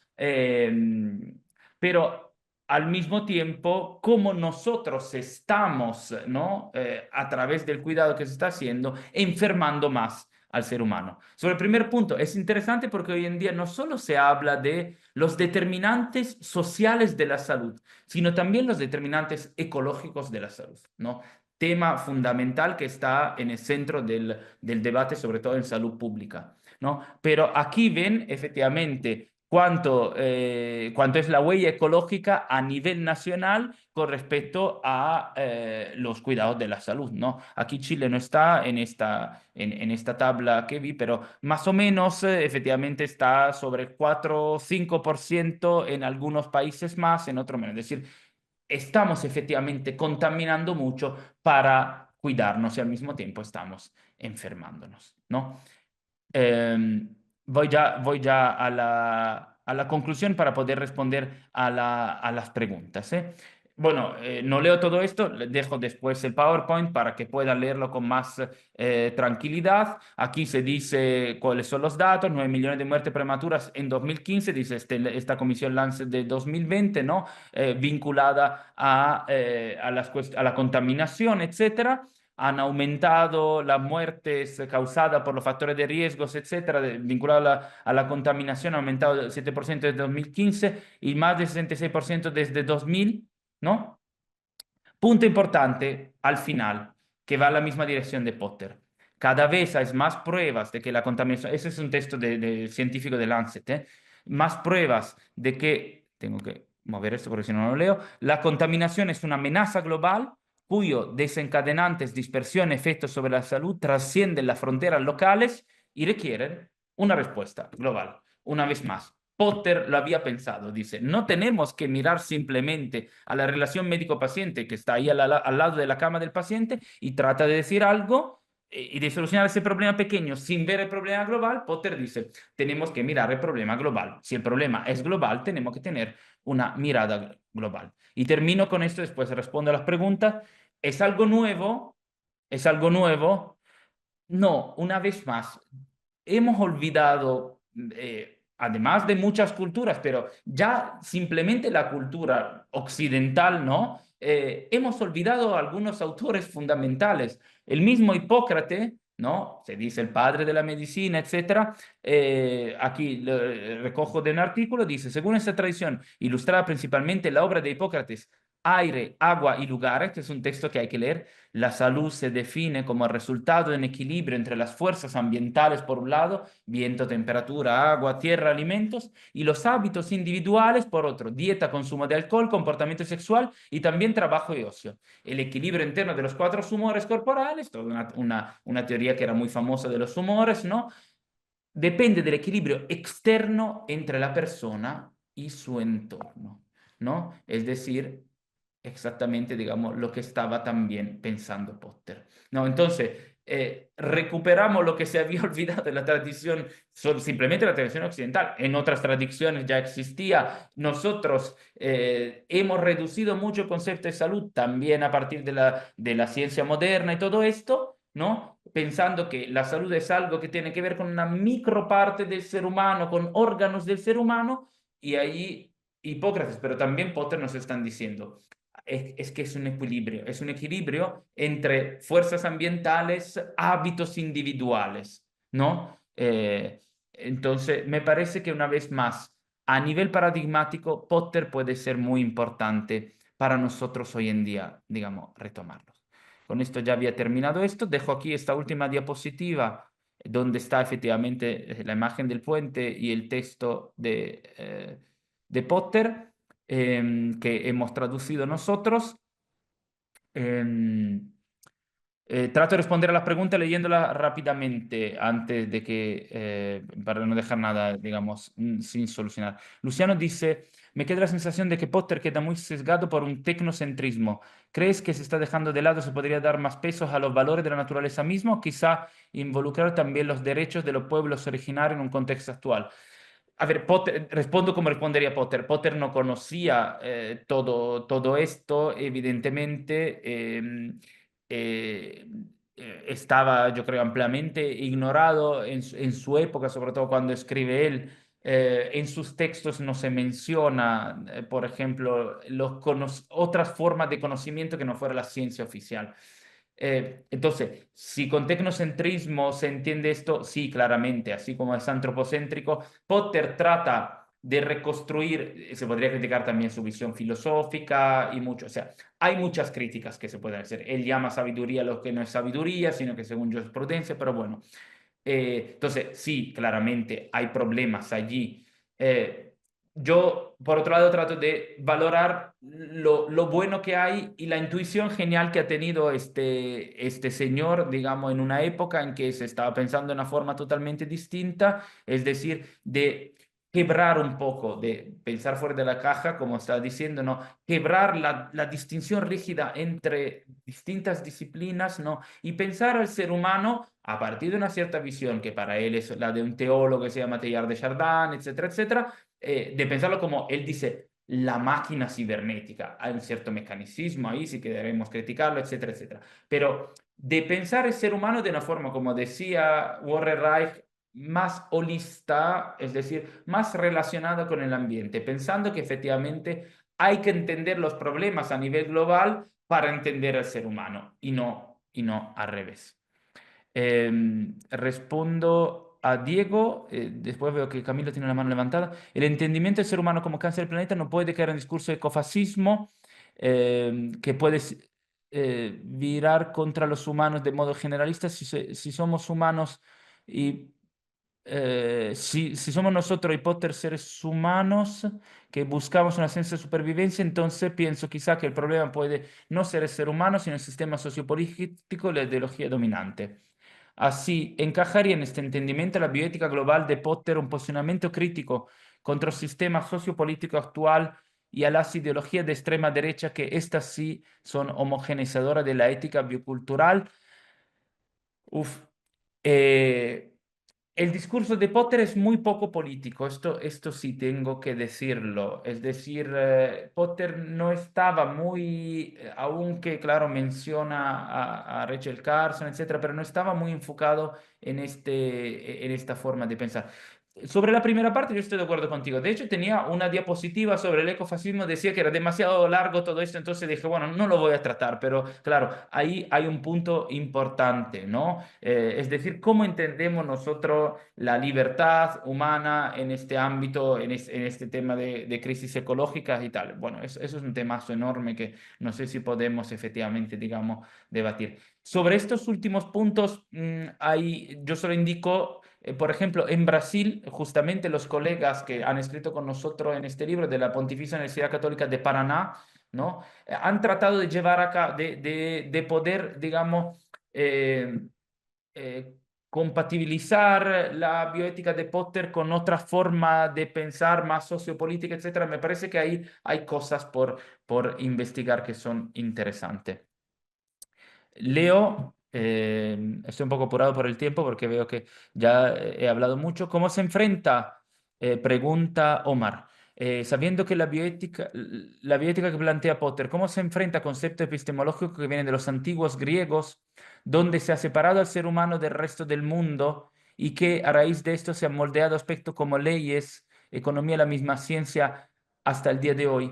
[SPEAKER 5] pero al mismo tiempo, cómo nosotros estamos, ¿no? A través del cuidado que se está haciendo, enfermando más al ser humano. Sobre el primer punto, es interesante porque hoy en día no solo se habla de los determinantes sociales de la salud, sino también los determinantes ecológicos de la salud, ¿no? Tema fundamental que está en el centro del debate, sobre todo en salud pública, ¿no? Pero aquí ven efectivamente cuánto es la huella ecológica a nivel nacional con respecto a los cuidados de la salud, ¿no? Aquí Chile no está en esta tabla que vi, pero más o menos efectivamente está sobre el 4 o 5% en algunos países más, en otros menos. Es decir, estamos efectivamente contaminando mucho para cuidarnos y al mismo tiempo estamos enfermándonos, ¿no? Voy ya a la conclusión para poder responder a las preguntas, ¿eh? Bueno, no leo todo esto, le dejo después el PowerPoint para que puedan leerlo con más tranquilidad. Aquí se dice cuáles son los datos: 9 millones de muertes prematuras en 2015, dice esta comisión Lancet de 2020, ¿no? Vinculada a la contaminación, etcétera. Han aumentado las muertes causadas por los factores de riesgos, etcétera, vinculados a la contaminación, ha aumentado el 7% desde 2015 y más del 66% desde 2000, ¿no? Punto importante al final, que va en la misma dirección de Potter. Cada vez hay más pruebas de que la contaminación, ese es un texto científico de Lancet, más pruebas de que, tengo que mover esto porque si no, no lo leo, la contaminación es una amenaza global cuyo desencadenantes, dispersión, efectos sobre la salud trascienden las fronteras locales y requieren una respuesta global. Una vez más, Potter lo había pensado, dice, no tenemos que mirar simplemente a la relación médico-paciente que está ahí al lado de la cama del paciente y trata de decir algo y de solucionar ese problema pequeño sin ver el problema global. Potter dice, tenemos que mirar el problema global. Si el problema es global, tenemos que tener una mirada global. Y termino con esto, después respondo a las preguntas. ¿Es algo nuevo? ¿Es algo nuevo? No, una vez más, hemos olvidado, además de muchas culturas, pero ya simplemente la cultura occidental, ¿no? Hemos olvidado algunos autores fundamentales. El mismo Hipócrates, ¿no? Se dice el padre de la medicina, etcétera. Aquí recojo de un artículo, dice, según esta tradición, ilustrada principalmente en la obra de Hipócrates, Aire, agua y lugar, este es un texto que hay que leer. La salud se define como el resultado de un equilibrio entre las fuerzas ambientales, por un lado, viento, temperatura, agua, tierra, alimentos, y los hábitos individuales, por otro, dieta, consumo de alcohol, comportamiento sexual y también trabajo y ocio. El equilibrio interno de los 4 humores corporales, toda una teoría que era muy famosa de los humores, ¿no? Depende del equilibrio externo entre la persona y su entorno, ¿no? Es decir, exactamente, digamos, lo que estaba también pensando Potter. No, entonces, recuperamos lo que se había olvidado en la tradición, simplemente la tradición occidental. En otras tradiciones ya existía. Nosotros hemos reducido mucho el concepto de salud también a partir de la ciencia moderna y todo esto, ¿no? Pensando que la salud es algo que tiene que ver con una microparte del ser humano, con órganos del ser humano, y ahí Hipócrates, pero también Potter nos están diciendo, es que es un equilibrio entre fuerzas ambientales, hábitos individuales, ¿no? Entonces, me parece que una vez más, a nivel paradigmático, Potter puede ser muy importante para nosotros hoy en día, digamos, retomarlo. Con esto ya había terminado esto. Dejo aquí esta última diapositiva donde está efectivamente la imagen del puente y el texto de Potter que hemos traducido nosotros. Trato de responder a las preguntas leyéndolas rápidamente antes de que, para no dejar nada, digamos, sin solucionar. Luciano dice, me queda la sensación de que Potter queda muy sesgado por un tecnocentrismo. ¿Crees que se está dejando de lado, se podría dar más peso a los valores de la naturaleza misma o quizá involucrar también los derechos de los pueblos originarios en un contexto actual? A ver, respondo como respondería Potter. Potter no conocía todo esto, evidentemente. Eh, Estaba, yo creo, ampliamente ignorado en su época, sobre todo cuando escribe él. En sus textos no se menciona, por ejemplo, otras formas de conocimiento que no fuera la ciencia oficial. Entonces, si con tecnocentrismo se entiende esto, sí, claramente, así como es antropocéntrico, Potter trata de reconstruir, se podría criticar también su visión filosófica y mucho, o sea, hay muchas críticas que se pueden hacer. Él llama sabiduría lo que no es sabiduría, sino que según yo es prudencia, pero bueno. Entonces, sí, claramente hay problemas allí. Yo, por otro lado, trato de valorar lo bueno que hay y la intuición genial que ha tenido este señor, digamos, en una época en que se estaba pensando de una forma totalmente distinta, es decir, de quebrar un poco, de pensar fuera de la caja, como está diciendo, ¿no? Quebrar la distinción rígida entre distintas disciplinas, ¿no? Y pensar al ser humano a partir de una cierta visión, que para él es la de un teólogo que se llama Teilhard de Chardin, etcétera, etcétera, de pensarlo como él dice, la máquina cibernética. Hay un cierto mecanicismo ahí, si queremos criticarlo, etcétera, etcétera. Pero de pensar el ser humano de una forma, como decía Warren Reich, más holista, es decir, más relacionada con el ambiente, pensando que efectivamente hay que entender los problemas a nivel global para entender al ser humano y no al revés. Respondo a Diego, después veo que Camilo tiene la mano levantada. El entendimiento del ser humano como cáncer del planeta no puede caer en discurso de ecofascismo que puede virar contra los humanos de modo generalista. Si somos humanos y si somos nosotros y Potter seres humanos que buscamos una sensación de supervivencia, entonces pienso quizá que el problema puede no ser el ser humano, sino el sistema sociopolítico y la ideología dominante. Así, encajaría en este entendimiento la bioética global de Potter un posicionamiento crítico contra el sistema sociopolítico actual y a las ideologías de extrema derecha que estas sí son homogeneizadoras de la ética biocultural. Uf. El discurso de Potter es muy poco político, esto sí tengo que decirlo. Es decir, Potter no estaba muy, aunque claro menciona a Rachel Carson, etcétera, pero no estaba muy enfocado en esta forma de pensar. Sobre la primera parte, yo estoy de acuerdo contigo. De hecho, tenía una diapositiva sobre el ecofascismo, decía que era demasiado largo todo esto, entonces dije, bueno, no lo voy a tratar, pero claro, ahí hay un punto importante, ¿no? Es decir, cómo entendemos nosotros la libertad humana en este ámbito, en este tema de crisis ecológicas y tal. Bueno, eso es un temazo enorme que no sé si podemos efectivamente, digamos, debatir. Sobre estos últimos puntos, yo solo indico, por ejemplo, en Brasil, justamente los colegas que han escrito con nosotros en este libro de la Pontificia Universidad Católica de Paraná, ¿no? Han tratado de llevar acá, de poder, digamos, compatibilizar la bioética de Potter con otra forma de pensar más sociopolítica, etcétera. Me parece que ahí hay cosas por investigar que son interesantes. Leo Estoy un poco apurado por el tiempo porque veo que ya he hablado mucho. ¿Cómo se enfrenta? Pregunta Omar. Sabiendo que la bioética que plantea Potter, ¿cómo se enfrenta a conceptos epistemológicos que vienen de los antiguos griegos, donde se ha separado al ser humano del resto del mundo y que a raíz de esto se han moldeado aspectos como leyes, economía, la misma ciencia hasta el día de hoy?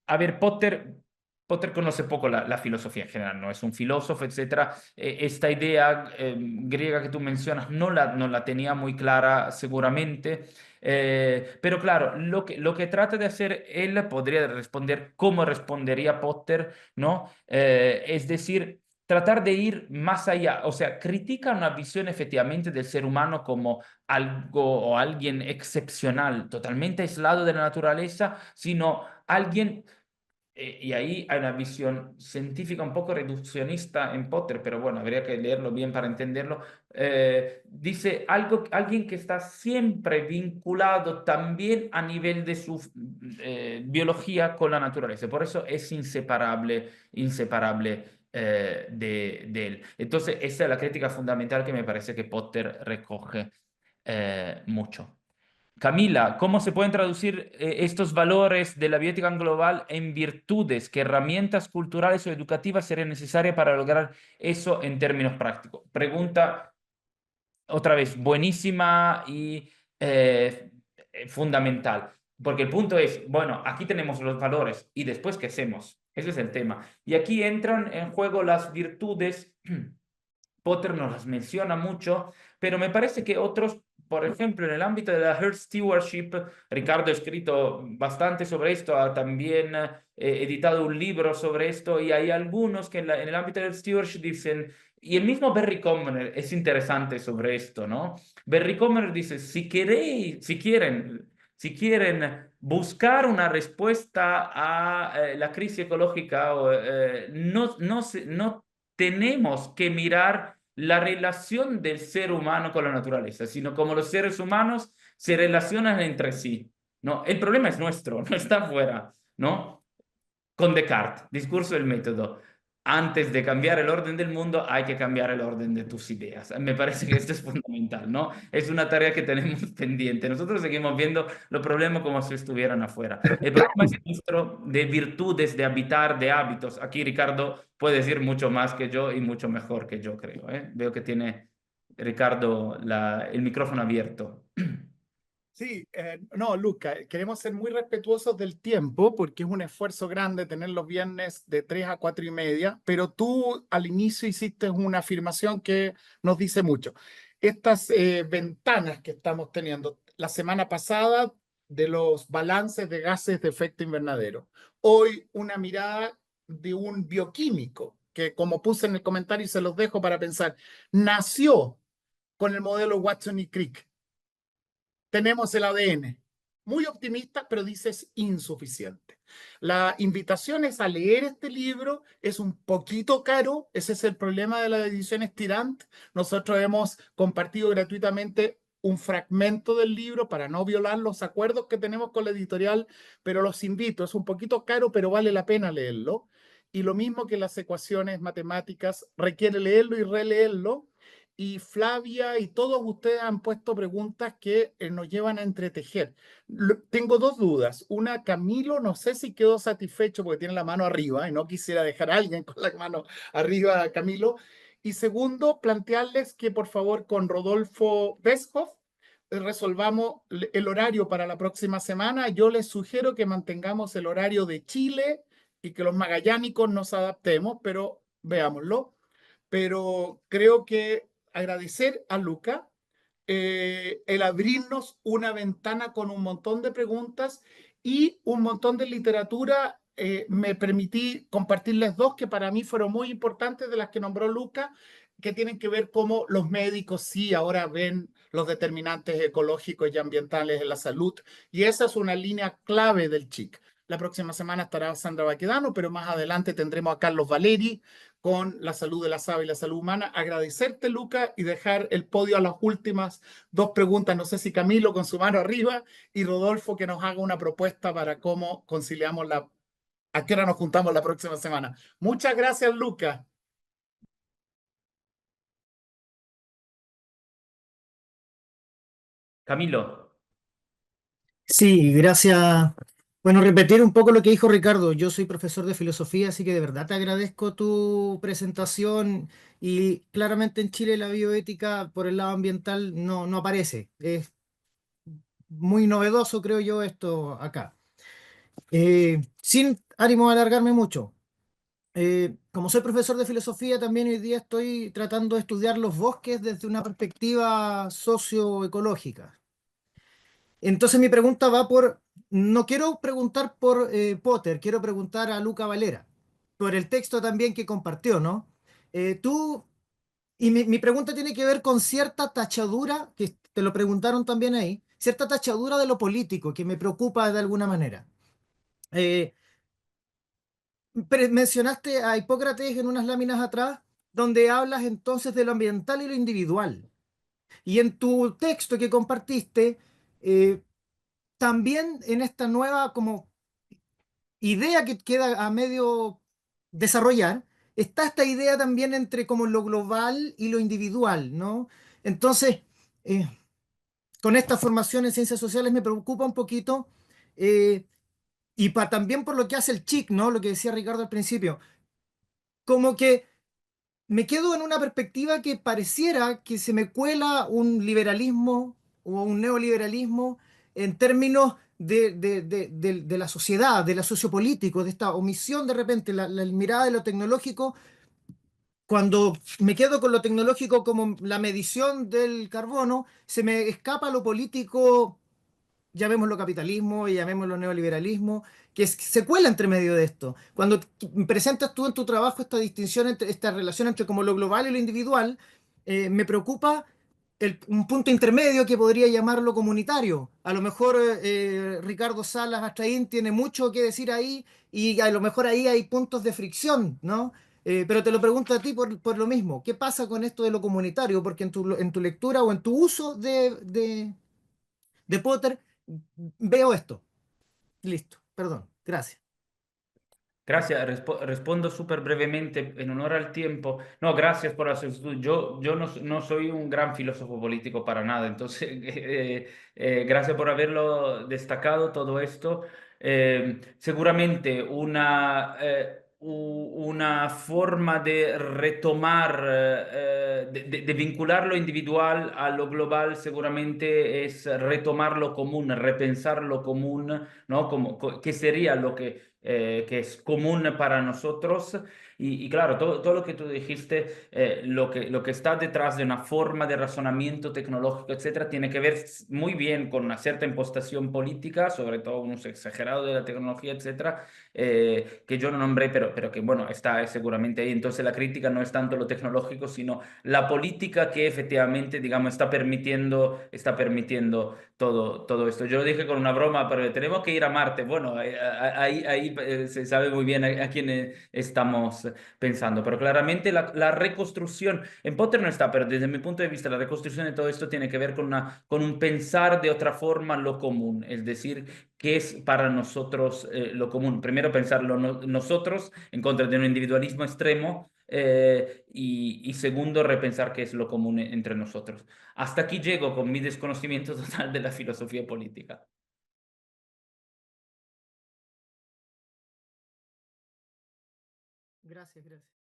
[SPEAKER 5] A ver, Potter conoce poco la filosofía en general, no es un filósofo, etcétera. Esta idea griega que tú mencionas no la tenía muy clara seguramente, pero claro, lo que trata de hacer él podría responder como respondería Potter, ¿no? Es decir, tratar de ir más allá, o sea, critica una visión efectivamente del ser humano como algo o alguien excepcional, totalmente aislado de la naturaleza, sino alguien y ahí hay una visión científica un poco reduccionista en Potter, pero bueno, habría que leerlo bien para entenderlo. Dice alguien que está siempre vinculado también a nivel de su biología con la naturaleza. Por eso es inseparable de él. Entonces, esa es la crítica fundamental que me parece que Potter recoge mucho. Camila, ¿cómo se pueden traducir estos valores de la bioética global en virtudes? ¿Qué herramientas culturales o educativas serían necesarias para lograr eso en términos prácticos? Pregunta otra vez buenísima y fundamental. Porque el punto es, bueno, aquí tenemos los valores y después, ¿qué hacemos? Ese es el tema. Y aquí entran en juego las virtudes. Potter nos las menciona mucho, pero me parece que otros, por ejemplo, en el ámbito de la Earth Stewardship, Ricardo ha escrito bastante sobre esto, ha también editado un libro sobre esto, y hay algunos que en el ámbito del stewardship dicen, y el mismo Barry Commoner es interesante sobre esto, ¿no? Barry Commoner dice, si quieren buscar una respuesta a la crisis ecológica, no tenemos que mirar la relación del ser humano con la naturaleza, sino como los seres humanos se relacionan entre sí, ¿no? El problema es nuestro, no está afuera, ¿no? Con Descartes, discurso del método. Antes de cambiar el orden del mundo, hay que cambiar el orden de tus ideas. Me parece que esto es fundamental, ¿no? Es una tarea que tenemos pendiente. Nosotros seguimos viendo los problemas como si estuvieran afuera. El problema es nuestro de virtudes, de habitar, de hábitos. Aquí Ricardo puede decir mucho más que yo y mucho mejor que yo, creo, ¿eh? Veo que tiene Ricardo el micrófono abierto.
[SPEAKER 2] Sí, no, Luca, queremos ser muy respetuosos del tiempo porque es un esfuerzo grande tener los viernes de 3 a 4 y media, pero tú al inicio hiciste una afirmación que nos dice mucho. Estas ventanas que estamos teniendo la semana pasada de los balances de gases de efecto invernadero, hoy una mirada de un bioquímico que, como puse en el comentario y se los dejo para pensar, nació con el modelo Watson y Crick. Tenemos el ADN. Muy optimista, pero dices insuficiente. La invitación es a leer este libro, es un poquito caro, ese es el problema de la edición Estirant. Nosotros hemos compartido gratuitamente un fragmento del libro para no violar los acuerdos que tenemos con la editorial, pero los invito, es un poquito caro, pero vale la pena leerlo. Y lo mismo que las ecuaciones matemáticas, requiere leerlo y releerlo. Y Flavia y todos ustedes han puesto preguntas que nos llevan a entretejer. Tengo dos dudas. Una, Camilo, no sé si quedó satisfecho porque tiene la mano arriba y no quisiera dejar a alguien con la mano arriba, Camilo. Y segundo, plantearles que por favor con Rodolfo Veshoff resolvamos el horario para la próxima semana. Yo les sugiero que mantengamos el horario de Chile y que los magallánicos nos adaptemos, pero veámoslo. Pero creo que agradecer a Luca el abrirnos una ventana con un montón de preguntas y un montón de literatura. Me permití compartirles dos que para mí fueron muy importantes de las que nombró Luca, que tienen que ver cómo los médicos sí ahora ven los determinantes ecológicos y ambientales en la salud, y esa es una línea clave del CHIC. La próxima semana estará Sandra Baquedano, pero más adelante tendremos a Carlos Valeri con la salud de la aves y la salud humana. Agradecerte, Luca, y dejar el podio a las últimas dos preguntas. No sé si Camilo con su mano arriba y Rodolfo que nos haga una propuesta para cómo conciliamos a qué hora nos juntamos la próxima semana. Muchas gracias, Luca.
[SPEAKER 5] Camilo.
[SPEAKER 6] Sí, gracias. Bueno, repetir un poco lo que dijo Ricardo. Yo soy profesor de filosofía, así que de verdad te agradezco tu presentación y claramente en Chile la bioética por el lado ambiental no aparece. Es muy novedoso, creo yo, esto acá. Sin ánimo de alargarme mucho. Como soy profesor de filosofía, también hoy día estoy tratando de estudiar los bosques desde una perspectiva socioecológica. Entonces mi pregunta va por, no quiero preguntar por Potter, quiero preguntar a Luca Valera, por el texto también que compartió, ¿no? Tú, y mi pregunta tiene que ver con cierta tachadura, que te lo preguntaron también ahí, cierta tachadura de lo político que me preocupa de alguna manera. Eh, Mencionaste a Hipócrates en unas láminas atrás, donde hablas entonces de lo ambiental y lo individual. Y en tu texto que compartiste, también en esta nueva como idea que queda a medio desarrollar, está esta idea también entre como lo global y lo individual, ¿no? Entonces, eh, con esta formación en ciencias sociales me preocupa un poquito, y también por lo que hace el CHIC, ¿no? Lo que decía Ricardo al principio, como que me quedo en una perspectiva que pareciera que se me cuela un liberalismo o un neoliberalismo en términos de la sociedad, de la sociopolítico, de esta omisión de repente, la mirada de lo tecnológico. Cuando me quedo con lo tecnológico como la medición del carbono, se me escapa lo político, llamémoslo capitalismo y llamémoslo neoliberalismo, que se cuela entre medio de esto. Cuando presentas tú en tu trabajo esta distinción, esta relación entre como lo global y lo individual, me preocupa un punto intermedio que podría llamarlo comunitario. A lo mejor Ricardo Salas Astraín tiene mucho que decir ahí y a lo mejor ahí hay puntos de fricción, ¿no? Pero te lo pregunto a ti por lo mismo. ¿Qué pasa con esto de lo comunitario? Porque en tu lectura o en tu uso de Potter veo esto. Listo, perdón, gracias.
[SPEAKER 5] Gracias, respondo súper brevemente en honor al tiempo. No, gracias por la solicitud. Yo no soy un gran filósofo político para nada, entonces gracias por haberlo destacado todo esto. Seguramente una forma de retomar, de vincular lo individual a lo global, seguramente es retomar lo común, repensar lo común, ¿no? ¿Qué sería lo que es común para nosotros? Y claro, todo lo que tú dijiste, lo que está detrás de una forma de razonamiento tecnológico, etcétera, tiene que ver muy bien con una cierta impostación política, sobre todo un uso exagerado de la tecnología, etcétera, que yo no nombré, pero que bueno, está seguramente ahí. Entonces la crítica no es tanto lo tecnológico, sino la política que efectivamente, digamos, está permitiendo todo esto. Yo lo dije con una broma, pero tenemos que ir a Marte. Bueno, ahí se sabe muy bien a quién estamos pensando, pero claramente la reconstrucción, en Potter no está, pero desde mi punto de vista la reconstrucción de todo esto tiene que ver con un pensar de otra forma lo común, es decir, qué es para nosotros lo común. Primero pensarlo nosotros en contra de un individualismo extremo, y segundo repensar qué es lo común entre nosotros. Hasta aquí llego con mi desconocimiento total de la filosofía política.
[SPEAKER 6] Gracias, gracias.